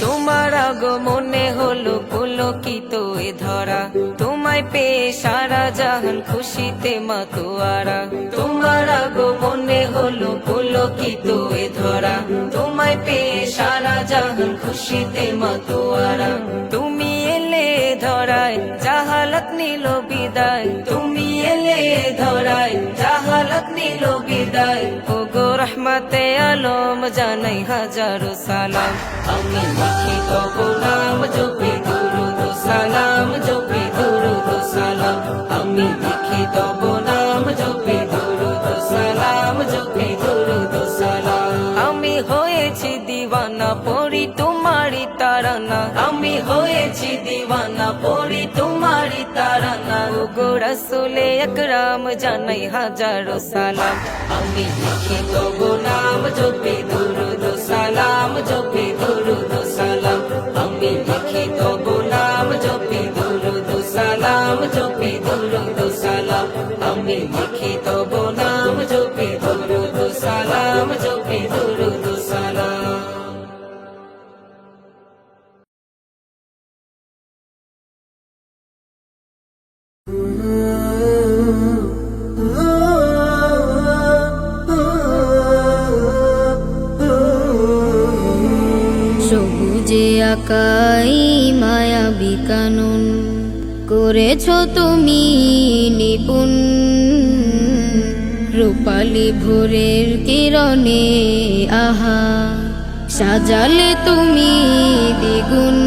Speaker 4: তোমার আগমনে হলো পুলকিত এ ধরা তোমায় পেয়ে সারা জাহান খুশিতে মাতোয়ারা তোমার আগমনে হলো পুলকিত এ ধরা তোমায় পেয়ে সারা জাহান খুশিতে মাতোয়ারা তুমি এলে ধরায় জাহালত নিল বিদায় তুমি এলে ধরায় জাহালত নিল বিদায় ওগো রহমতে আলম জানাই হাজারো সালাম আমি লিখি তব নাম জপি দুরুদ সালাম জপি দুরুদ সালাম আমি লিখি তব নাম জপি দুরুদ সালাম জপি দুরুদ সালাম আমি হয়েছি দিওয়ানা পড়ি তোমারি তারানা আমি হয়েছি দিওয়ানা পড়ি তোমারি তারানা ওগো রাসূলে আকরাম জানাই হাজারো সালাম আমি লিখি তব নাম জপি দুরুদ সালাম জপি দুরুদ সালাম আমি লিখি তব নাম জপি দুরুদ সালাম জপি দুরুদ সালাম আমি লিখি তব নাম জপি দুরুদ সালাম জপি দুরুদ সালাম
Speaker 1: সবুজে আকাই মায়াবী কানন করেছ তুমি নিপুণ রূপালী ভোরের কিরণে আহা সাজালে তুমি দ্বিগুণ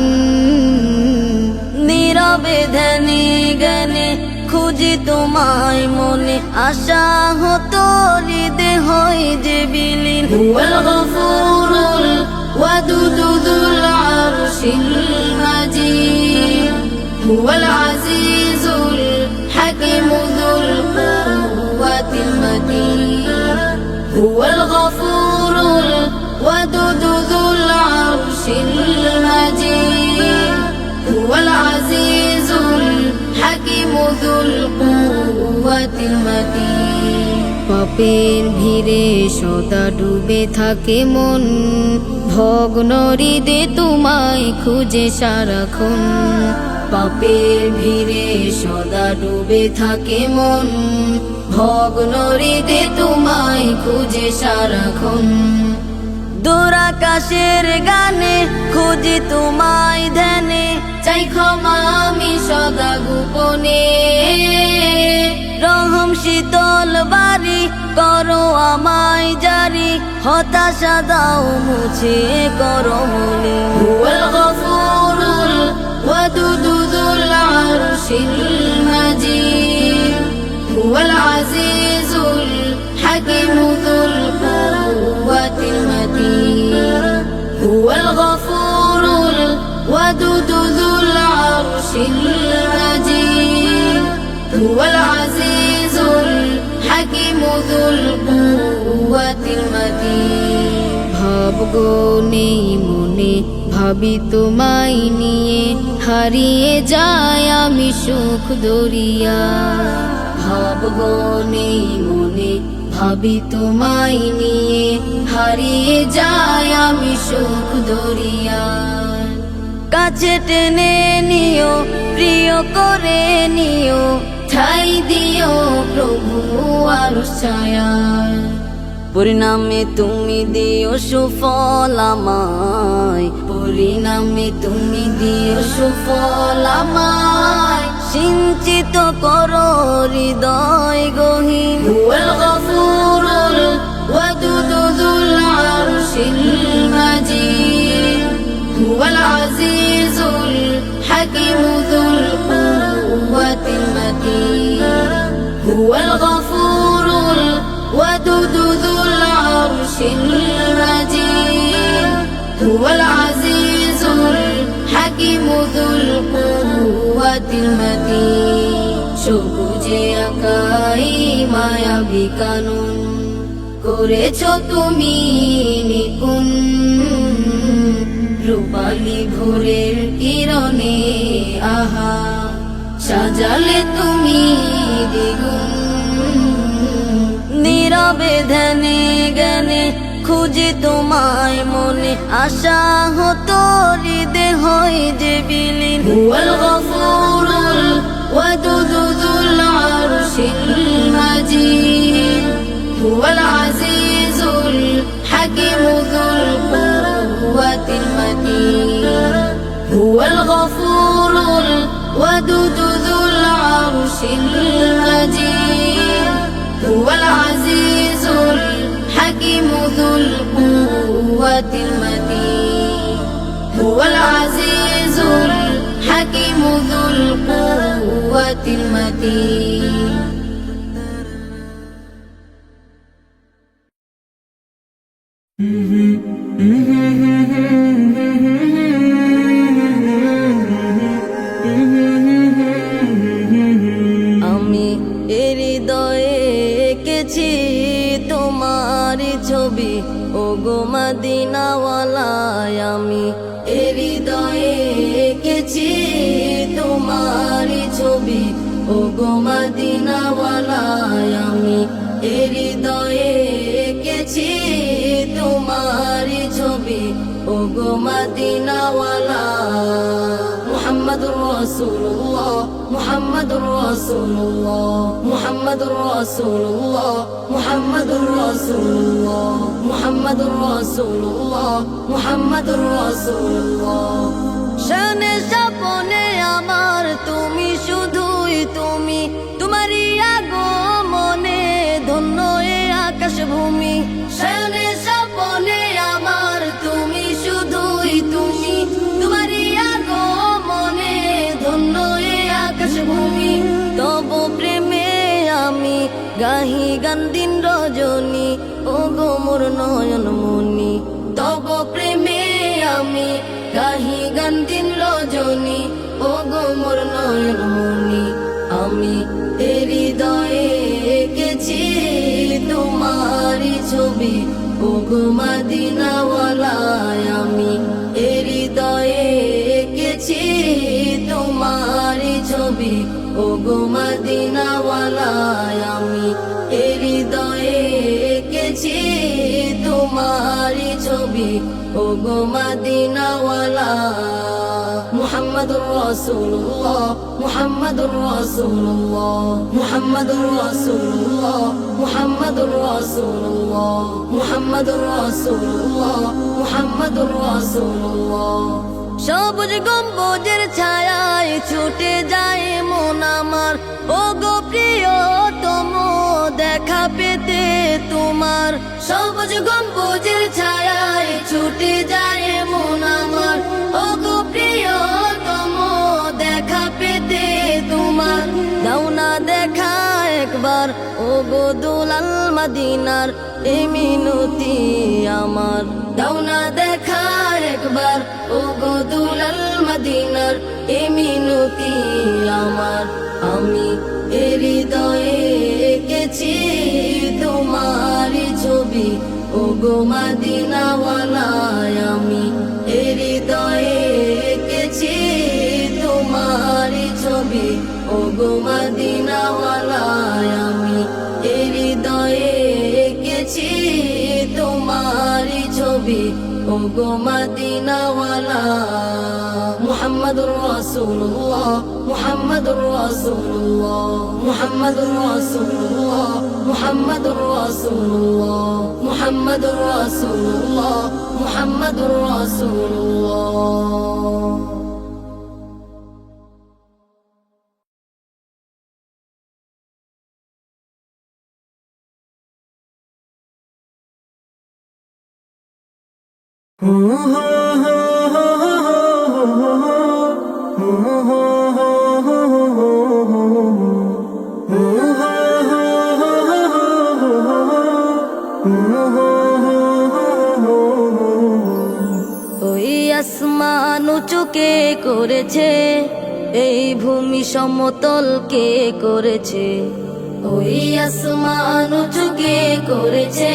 Speaker 3: নীরবে ধ্যানে জ্ঞানে খুঁজি তোমায় মনে আশা হতো হৃদে হয় যে বিলীন
Speaker 1: হুয়াল গফুরুল ওয়াদুদুল আরশিল মাজিদ হুয়াল আজিজুল হাকিমুল কুওয়াতিল মাতিন হুয়াল গফুরুল ওয়াদুদুল আরশিল মাজিদ হুয়াল আজিজুল হাকিমুল কুওয়াতিল মাতিন পাপের ভিড়ে সদা ডুবে থাকে মন ভগ্ন হৃদে তোমায় খুঁজে সারাক্ষণ পাপের ভিড়ে সদা ডুবে থাকে মন ভগ্ন হৃদে তোমায় খুঁজে সারাক্ষণ
Speaker 3: দূর আকাশের গানে খুঁজি তোমায় ধ্যানে
Speaker 1: চাই ক্ষমা আমি সদা গোপনে
Speaker 3: রহম শীতল বাড়ি করো আমায় জারি হতাশা দাও মুছে করো মলিন।
Speaker 1: هو الغفور الودود ذو العرش المجيد هو العزيز الحكيم ذو القوة المتين هو الغفور الودود ذو العرش المجيد هو العزيز الحكيم ذو القوة المتين ভাবগো নেই মনে ভাবি তোমায় নিয়ে হারিয়ে যায় আমি সুখ দরিয়া ভাবগো নেই মনে ভাবি তোমায় নিয়ে হারিয়ে যায় আমি সুখ দরিয়া
Speaker 3: কাছে টেনে নিও প্রিয় করে নিও
Speaker 1: ঠাই দিও প্রভু আরশ ছায়ায়
Speaker 3: পরিণামে তুমি দিও সুফল আমায়
Speaker 1: পরিণামে তুমি দিও সুফল আমায়
Speaker 3: সিঞ্চিত করো হৃদয় গহীন
Speaker 1: هو الغفور الودود ذو العرش المجيد هو العزيز الحكيم ذو القوة المتين هو الغفور الودود ذو العرش المجيد هو العزيز الحكيم ذو القوة المتين সবুজে আকাই মায়াবী কানুন করেছো তুমি নিপুণ রূপালী ভোরের কিরণে আহা সাজালে তুমি দ্বিগুণ
Speaker 3: নীরবে ধ্যানে জ্ঞানে খুঁজি তোমায় মনে আশা হতো হৃদয় হয় যে বিলীন
Speaker 1: هو الغفور الودود ذو العرش المجيد هو العزيز الحكيم ذو القوة المتين هو الغفور الودود ذو العرش المجيد هو العزيز الحكيم ذو القوة المتين هو العزيز الحكيم ذو القوة المتين
Speaker 3: আমি হৃদয়ে এঁকেছি তোমার ছবি ও গো মদিনাওয়ালায় আমি
Speaker 1: হৃদয়ে এঁকেছি তোমার ছবি
Speaker 3: ও গো মদিনাওয়ালায় আমি
Speaker 1: হৃদয়ে এঁকেছি তোমার ছবি
Speaker 3: ও গো মদিনাওয়ালা মুহাম্মাদুর রাসূলুল্লাহ মুহাম্মাদুর রাসূলুল্লাহ মুহাম্মাদুর রাসূলুল্লাহ মুহাম্মাদুর রাসূলুল্লাহ মুহাম্মাদুর রাসূলুল্লাহ মুহাম্মাদুর রাসূলুল্লাহ শানে স্বপ্নে আমার তুমি শুধুই তুমি তোমারই আগমনে ধন্য এ আকাশ ভূমি
Speaker 1: শানে স্বপ্নে আমার তুমি শুধুই তুমি তোমারই আগমনে ধন্য এ আকাশ ভূমি
Speaker 3: তব প্রেমে আমি গাহি গান দিন রজনী ও গো মোর নয়ন মনি
Speaker 1: তব প্রেমে আমি গাহি গান দিন রজনী ও গো মোর নয়ন মনি
Speaker 3: আমি
Speaker 1: হৃদয়ে এঁকেছি তোমারি ছবি
Speaker 3: ও গো মদিনাওয়ালায় আমি
Speaker 1: হৃদয়ে এঁকেছি তোমারি ছবি
Speaker 3: ও গো মদিনাওয়ালায় আমি
Speaker 1: হৃদয়ে এঁকেছি তোমারি ছবি
Speaker 3: ও গো মদিনাওয়ালা মুহাম্মাদুর রাসূলুল্লাহ মুহাম্মাদুর রাসূলুল্লাহ মুহাম্মাদুর রাসূলুল্লাহ মুহাম্মাদুর রাসূলুল্লাহ মুহাম্মাদুর রাসূলুল্লাহ মুহাম্মাদুর রাসূলুল্লাহ সবুজ গম্বুজের ছায়ায় ছুটে যায় মন আমার ও গো প্রিয়তম দেখা পেতে তোমার
Speaker 1: সবুজ গম্বুজের ছায়ায় ছুটে যায় মন আমার, ওগো প্রিয়তম দেখা পেতে তোমার।
Speaker 3: দাও না দেখা একবার ও গো দুলাল মদিনার এই মিনতি আমার।
Speaker 1: দাও না দেখা একবার ওগো দুলাল মদিনার এই মিনতি আমার। আমি হৃদয়ে এঁকেছি তোমারই ছবি ওগো মদিনাওয়ালায়। আমি হৃদয়ে এঁকেছি তোমারই ছবি ওগো মদিনাওয়ালায়। আমি হৃদয়ে এঁকেছি তোমারই ছবি ওগো মদিনাওয়ালা। মুহাম্মাদুর রাসূলুল্লাহ, মুহাম্মাদুর রাসূলুল্লাহ, মুহাম্মাদুর রাসূলুল্লাহ, মুহাম্মাদুর রাসূলুল্লাহ, মুহাম্মাদুর রাসূলুল্লাহ, মুহাম্মাদুর রাসূলুল্লাহ।
Speaker 3: ওই আসমান উঁচু কে করেছে, এই ভূমি সমতল কে করেছে।
Speaker 1: ওই আসমান উঁচু কে করেছে,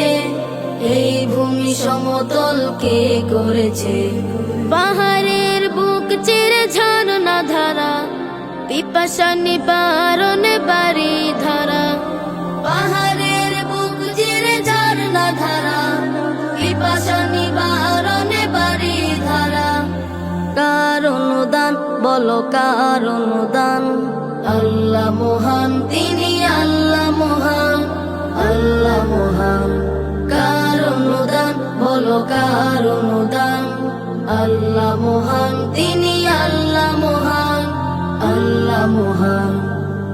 Speaker 1: এই ভূমি সমতল কে করেছে।
Speaker 4: পাহাড়ের বুক চিরে ঝর্ণা ধারা, পিপাসা নিবারণে বাড়ি ধারা।
Speaker 1: পাহাড়ের বুক চিরে ঝর্ণা ধারা, পিপাসা নিবারণে বাড়ি ধারা।
Speaker 3: কার অনুদান বলো কার অনুদান।
Speaker 1: আল্লাহ মহান, তিনি আল্লাহ মহান, আল্লাহ মহান। কার অনুদান বলো কার অনুদান। আল্লাহ মহান, তিনি আল্লাহ মহান, আল্লাহ মহান।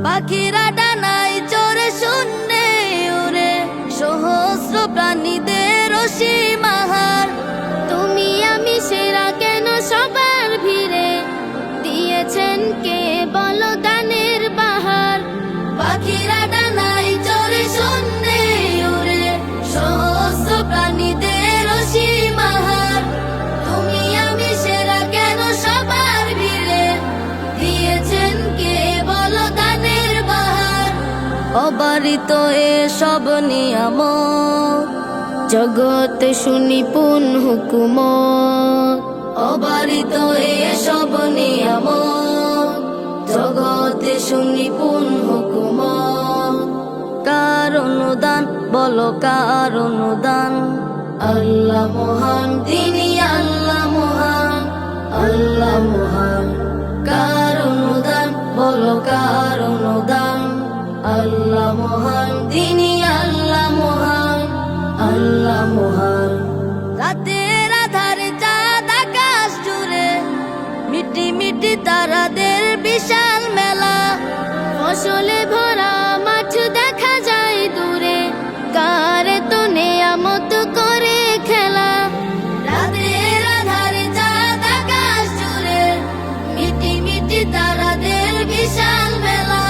Speaker 3: পাখিরা ডানায় চড়ে শূন্যে উড়ে, সহস্র প্রাণীদের অসীমাহার।
Speaker 4: তুমি আমি সেরা কেন সবার ভিড়ে, দিয়েছেন কে বলো গানের বাহার।
Speaker 1: পাখিরা ডানায় চড়ে শূন্যে উড়ে, সহস্র প্রাণীদের অসীমাহার। তুমি আমি সেরা কেন সবার ভিড়ে, দিয়েছেন কে বলো গানের বাহার।
Speaker 3: অবারিত এসব নিয়ামত,
Speaker 4: জগতে শুনি পুন হুকুমত।
Speaker 1: অবারিত এসব নিয়ামত, জগতে শুনি পুন হুকুমত।
Speaker 3: কার অনুদান বলো কার অনুদান।
Speaker 1: আল্লাহ মহান, তিনি আল্লাহ মহান, আল্লাহ মহান। কার অনুদান বলো কার অনুদান। আল্লাহ মহান, তিনি আল্লাহ মহান, আল্লাহ মহান।
Speaker 3: রাতের আধারে চাঁদ আকাশ জুড়ে, মিটি মিটি তারাদের বিশাল মেলা।
Speaker 4: ফসলে ভরা মাঠ দেখা যায় দূরে, কারে তো নেয়ামত করে খেলা।
Speaker 1: রাতের আধারে চাঁদ আকাশ জুড়ে, মিটি মিটি তারাদের বিশাল মেলা।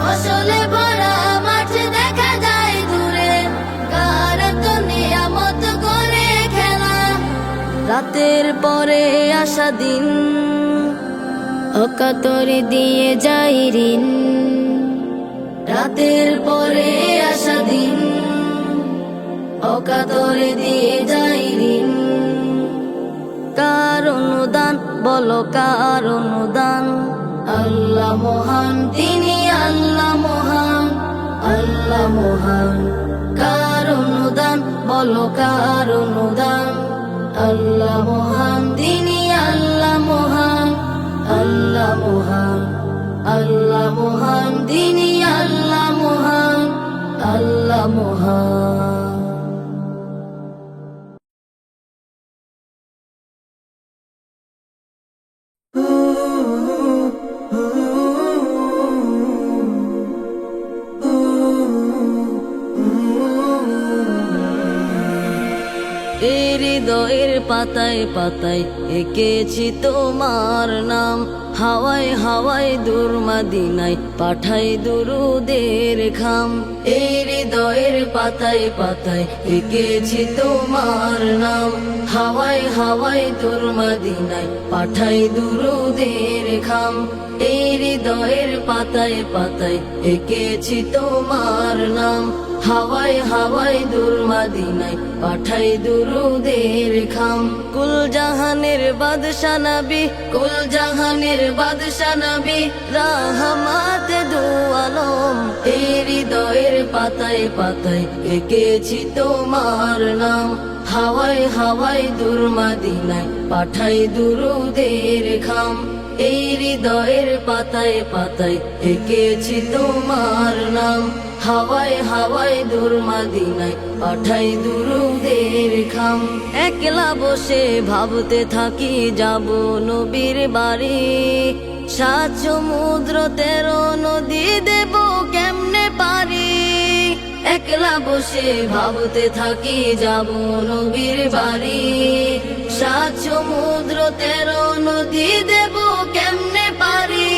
Speaker 1: ফসলে ভরা মাঠ দেখা যায় দূরে, কার তো নিয়ামত করে খেলা।
Speaker 3: রাতের পরে আসা দিন,
Speaker 4: অকাতরে দিয়ে যাই ঋণ।
Speaker 1: রাতের পরে আসা দিন, অকাতরে দিয়ে যাই ঋণ।
Speaker 3: কার অনুদান বলো কার অনুদান।
Speaker 1: আল্লাহ মহান, তিনি আল্লাহ মহান, আল্লাহ মহান। কার অনুদান বলো কার অনুদান। আল্লাহ মহান, তিনি আল্লাহ মহান, আল্লাহ মহান। আল্লাহ মহান, তিনি আল্লাহ মহান, আল্লাহ মহান।
Speaker 3: এই হৃদয়ের পাতায় পাতায় এঁকেছি তোমার নাম, হাওয়ায় হাওয়ায় দূর মদিনায় পাঠাই দুরুদের খাম। এই হৃদয়ের পাতায় পাতায় এঁকেছি তোমার নাম, হাওয়ায় হাওয়ায় দূর মদিনায় পাঠাই দুরুদের খাম। এই হৃদয়ের পাতায় পাতায় এঁকেছি তোমার নাম, হাওয়ায় হাওয়ায় দূর মদিনায় পাঠাই দুরুদের খাম। কুল জাহানের বাদশা নবী, কুল জাহানের বাদশা নবী, রাহমাত দু আলম। এই হৃদয়ের পাতায় পাতায় এঁকেছি তোমার নাম, হাওয়ায় হাওয়ায় দূর মদিনায় পাঠাই দুরুদের খাম। এই হৃদয়ের পাতায় পাতায় এঁকেছি তোমার নাম, হাওয়ায় হাওয়ায় দূর মদিনায় পাঠাই দুরুদের খাম। একলা বসে ভাবতে থাকি যাব নবীর বাড়ি, 7 সমুদ্র 13 নদী দেব কেমনে পারি। একলা বসে ভাবতে থাকি যাব নবীর বাড়ি, 7 সমুদ্র 13 নদী দেব কেমনে পারি।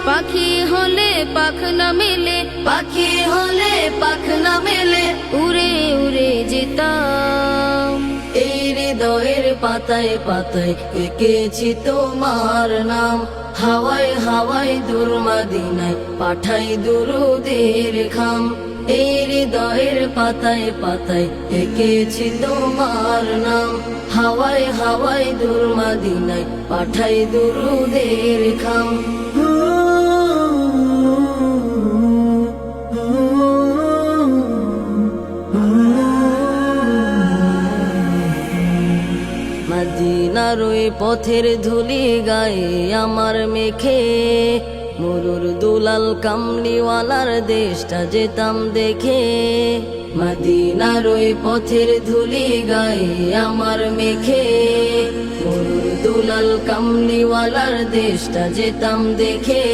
Speaker 1: পাখি হলে পাখ না মেলে,
Speaker 3: পাখি হলে পাখ না মেলে
Speaker 1: উড়ে উড়ে যেতাম।
Speaker 3: এই হৃদয়ের পাতায় পাতায় এঁকেছি তোমার নাম, হাওয়ায় হাওয়ায় দূর মদিনায় পাঠাই দুরুদের খাম। এই হৃদয়ের পাতায় পাতায় এঁকেছি তোমার নাম, হাওয়ায় হাওয়ায় দূর মদিনায় পাঠাই দুরুদের খাম। মদিনার ওই পথের ধুলি গায়ে আমার মেখে, মরুর দুলাল কামলিওয়ালার দেশটা যেতাম দেখে। মদিনার ওই পথের ধুলি গায়ে আমার মেখে, মরুর দুলাল কামলিওয়ালার দেশটা যেতাম দেখে।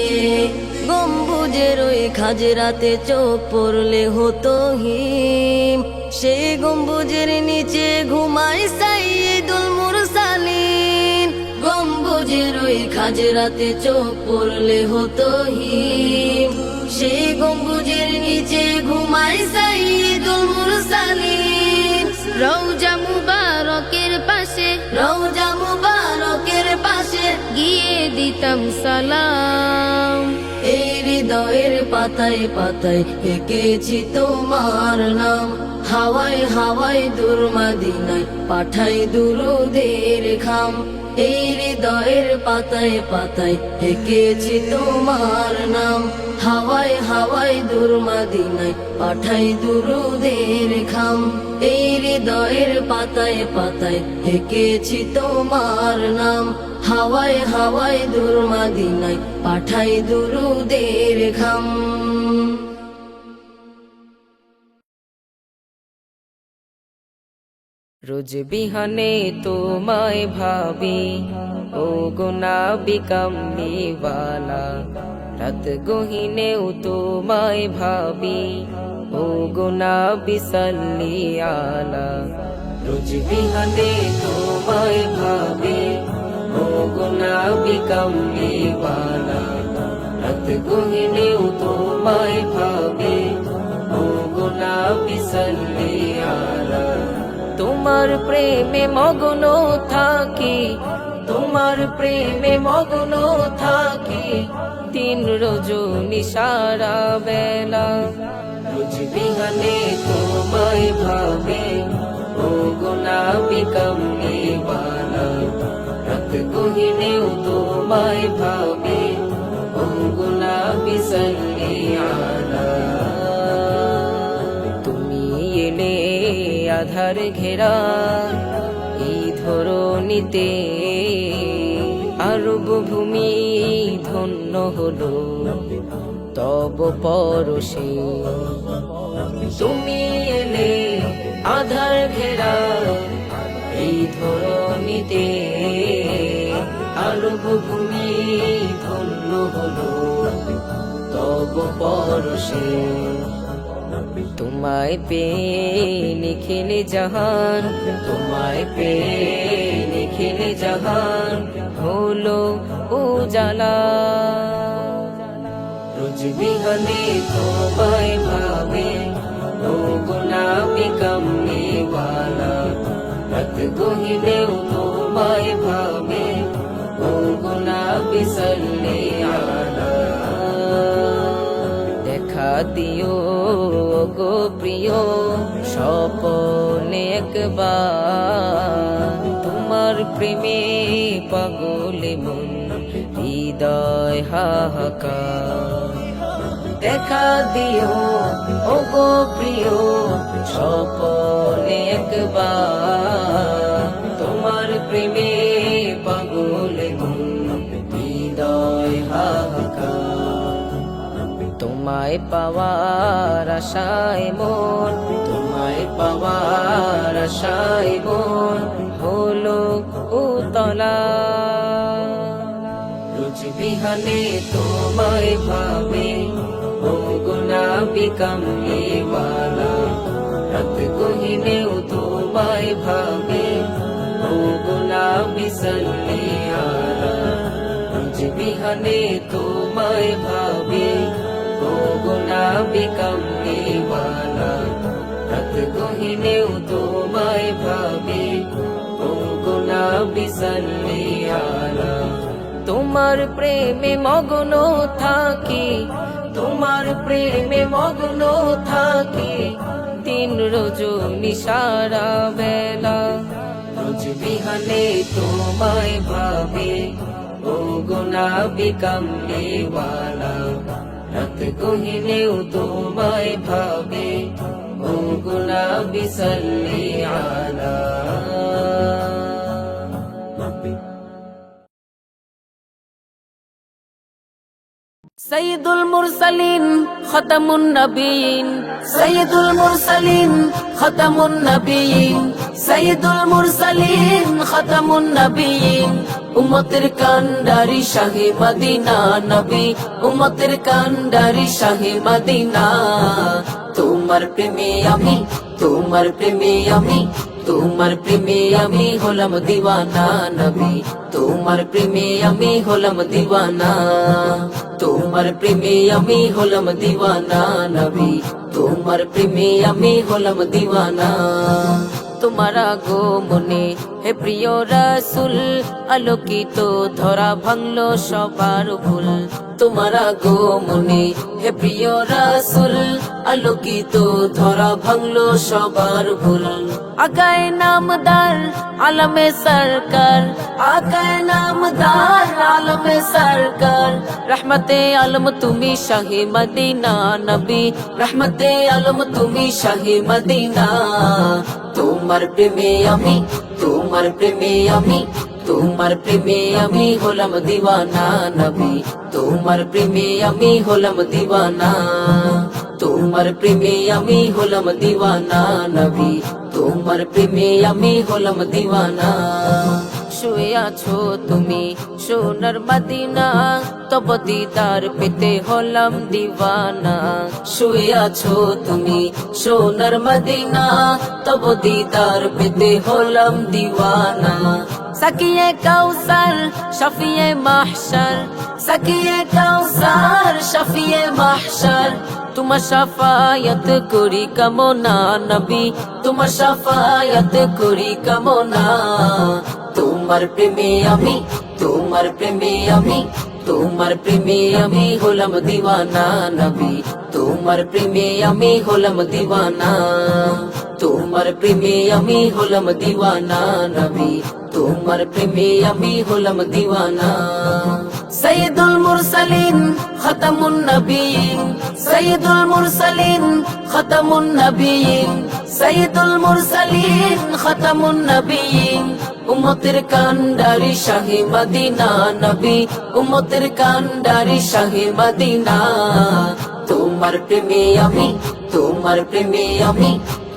Speaker 3: গম্বুজের ওই খাজরাতে চোখ পড়লে হতো হিম, সেই গম্বুজের নিচে ঘুমাই সাইয়্যিদুল মুরসালিন। গম্বুজের ওই খাজরাতে চোখ পড়লে হতো হিম, সেই গম্বুজের নিচে ঘুমাই সাইয়্যিদুল মুরসালিন।
Speaker 1: রওজা মুবারকের পাশে,
Speaker 3: রওজা মুবারকের পাশে
Speaker 1: গিয়ে দিতাম সালাম।
Speaker 3: এই হৃদয়ের পাতায় পাতায় এঁকেছি তোমার নাম, হাওয়ায় হাওয়ায় দূর মদিনায় পাঠাই দুরুদের খাম। এই হৃদয়ের পাতায় পাতায় এঁকেছি তোমার নাম, হাওয়ায় হাওয়ায় দূর মদিনায় পাঠাই দুরুদের খাম। এই হৃদয়ের পাতায় পাতায় এঁকেছি তোমার নাম, হাওয়ায় হাওয়ায় দূর মদিনায় পাঠাই দুরুদের খাম।
Speaker 4: রোজ বিহানে তোমায় ভাবি, ও গুনাবি কামলিওয়ালা। রাত গহিনেও তোমায় ভাবি, ও গুনাবি সাল্লি আলা। রোজ বিহানে তোমায় ভাবি, ও গুনাবি কামলিওয়ালা। রাত গহিনেও তোমায় ভাবি, ও গুনাবি সাল্লি আলা। তোমার প্রেমে মগ্ন থাকি, তোমার প্রেমে মগ্ন থাকি, 3 রজনী সারা বেলা। রোজ বিহানে তোমায় ভাবে, ও গুনাবি কামলিওয়ালা। রাত গহিনেও তোমায় ভাবে, ও গুনাবি সাল্লি আলা। তুমি এলে আধার ঘেরা এই ধরণীতে, আরব ভূমি ধন্য হলো তব পরশে। তুমি এলে আধার ঘেরা এই ধরণীতে, আরব ভূমি ধন্য হলো তব পরশে। তোমায় পেয়ে নিখিলে জাহান, তোমায় পেয়ে নিখিলে জাহান হলো উজালা। রোজ বিহনে তোমায় ভাবে ও গুনাবি কামলিওয়ালা, রাত গহিনেও তোমায় ভাবে ও গুনাবি সাল্লি আলা। দেখা দিও গো প্রিয় স্বপনে একবার, তোমার প্রেমে পাগলে মন হৃদয় হাহাকার। দেখা দিও ও গো প্রিয় স্বপনে একবার, তোমার প্রেমে পাগলে মন হৃদয় হাহাকার। তোমায় পাওয়ার আশায় মন, তোমায় পাওয়ার আশায় মন হলো উতলা। রোজ বিহানে তোমায় ভাবে ও গুনাবি কামলিওয়ালা, রাত গহিনেও তোমায় ভাবে ও গুনাবি সাল্লি আলা। রোজ বিহানে তোমায় ভাবে ও গুনাবি কামলিওয়ালা, রাত গহিনেও তোমায় ভাবে ও গুনাবি সাল্লি আলা। তোমার প্রেমে মগ্ন থাকি, তোমার প্রেমে মগ্ন থাকি দিন রজনী সারা বেলা। রোজ বিহানে তোমায় ভাবে ও গুনাবি কামলিওয়ালা, রাত গহিনেও তোমায় ভাবে ও গুনাবি সাল্লি আলা।
Speaker 3: সৈয়দুল মুরসালিন খতামুন নবিয়িন, সৈয়দুল মুরসালিন খতামুন নবিয়িন, সৈয়দুল মুরসালিন খতামুন নবিয়িন। উম্মতের কান্ডারি শাহে মদিনা নবী, উম্মতের কান্ডারি শাহে মদিনা। তোমার প্রেমে আমি, তোমার প্রেমে আমি, তোমার প্রেমে আমি হলাম দিওয়ানা নবী, তোমার প্রেমে আমি হলাম দিওয়ানা। তোমার প্রেমে আমি হলাম দিওয়ানা নবী, তোমার প্রেমে আমি হলাম দিওয়ানা। তোমার আগমনে হে প্রিয় রাসূল, আলোকিত ধরা ভাঙলো সবার ভুল। তোমার আগমনে হে প্রিয় রাসূল, আলোকিত ধরা ভাঙলো সবার ভুল। আকায়ে নামদার আলমে সরকার, আকায়ে নামদার আলমে সরকার। রহমতে আলম তুমি শাহে মদিনা নবী, রহমতে আলম তুমি শাহে মদিনা। তোমার প্রেমে আমি, তোমার প্রেমে আমি, তোমার প্রেমে আমি হলাম দিওয়ানা নবী, তোমার প্রেমে আমি হলাম দিওয়ানা। তোমার প্রেমে আমি হলাম দিওয়ানা নবী, তোমার প্রেমে আমি হলাম দিওয়ানা। শুয়ে আছো তুমি সোনার মদিনা, তব দিদার পেতে হলাম দিওয়ানা। শুয়ে আছো তুমি সোনার মদিনা, তব দিদার পেতে হলাম দিওয়ানা। সাকিয়ে কাউসার শফিয়ে মাহশর, সাকিয়ে কাউসার শফিয়ে মাহশর। তোমার শাফায়াত করি কামনা নবী, তোমার শাফায়াত করি কামনা। তোমার প্রেমে আমি, তোমার প্রেমে আমি, তোমার প্রেমে আমি হলাম দিওয়ানা নবী, তোমার প্রেমে আমি হলাম দিওয়ানা। তোমার প্রেমে আমি হলাম দিওয়ানা নবী, তোমার প্রেমে আমি হলাম দিওয়ানা। সৈয়দুল মুরসালিন খতামুন নবিয়িন, সৈয়দুল মুরসালিন খতামুন নবিয়িন, সৈয়দুল মুরসালিন খতামুন নবিয়িন। উম্মতের কান্ডারি শাহে মদিনা নবী, উম্মতের কান্ডারি শাহে মদিনা। তোমার প্রেমে আমি, তোমার প্রেমে আমি,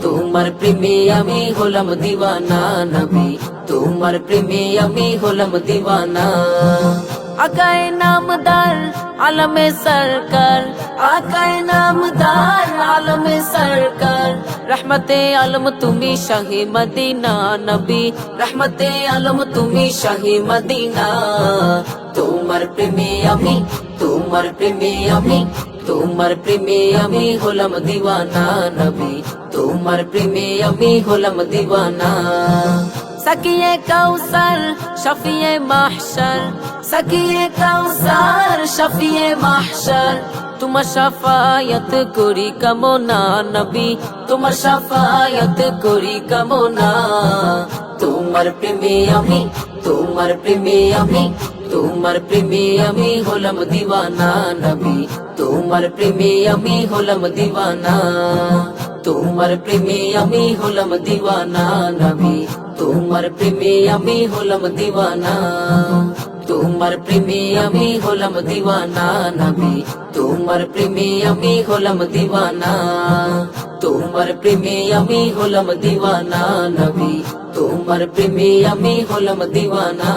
Speaker 3: তোমার প্রেমে আমি হলাম দিওয়ানা নবী, তোমার প্রেমে আমি হলাম দিওয়ানা।
Speaker 4: আকায়ে নামদার আলমে সরকার, আকায়ে নামদার আলমে সরকার, রহমতে আলম তুমি শাহে মদিনা নবী, রহমতে আলম তুমি শাহে মদিনা। তোমার প্রেমে আমি, তোমার প্রেমে আমি, তোমার প্রেমে আমি হলাম দিওয়ানা নবী, তোমার প্রেমে আমি হলাম দিওয়ানা। সাকিয়ে কাউসার শফিয়ে মাহশর, সাকিয়ে কাউসার শফিয়ে মাহশর, তোমার শাফায়াত করি কামনা নবী, তোমার শাফায়াত করি কামনা। তোমার প্রেমে আমি, তোমার প্রেমে আমি, তোমার প্রেমে আমি হলাম দিওয়ানা নবী, তোমার প্রেমে আমি হলাম দিওয়ানা। তোমার প্রেমে আমি হলাম দিওয়ানা নবী, তোমার প্রেমে আমি হলাম দিওয়ানা। তোমার প্রেমে আমি হলাম দিওয়ানা নবী, তোমার প্রেমে আমি হলাম দিওয়ানা। তোমার প্রেমে আমি হলাম দিওয়ানা নবী, তোমার প্রেমে আমি হলাম দিওয়ানা।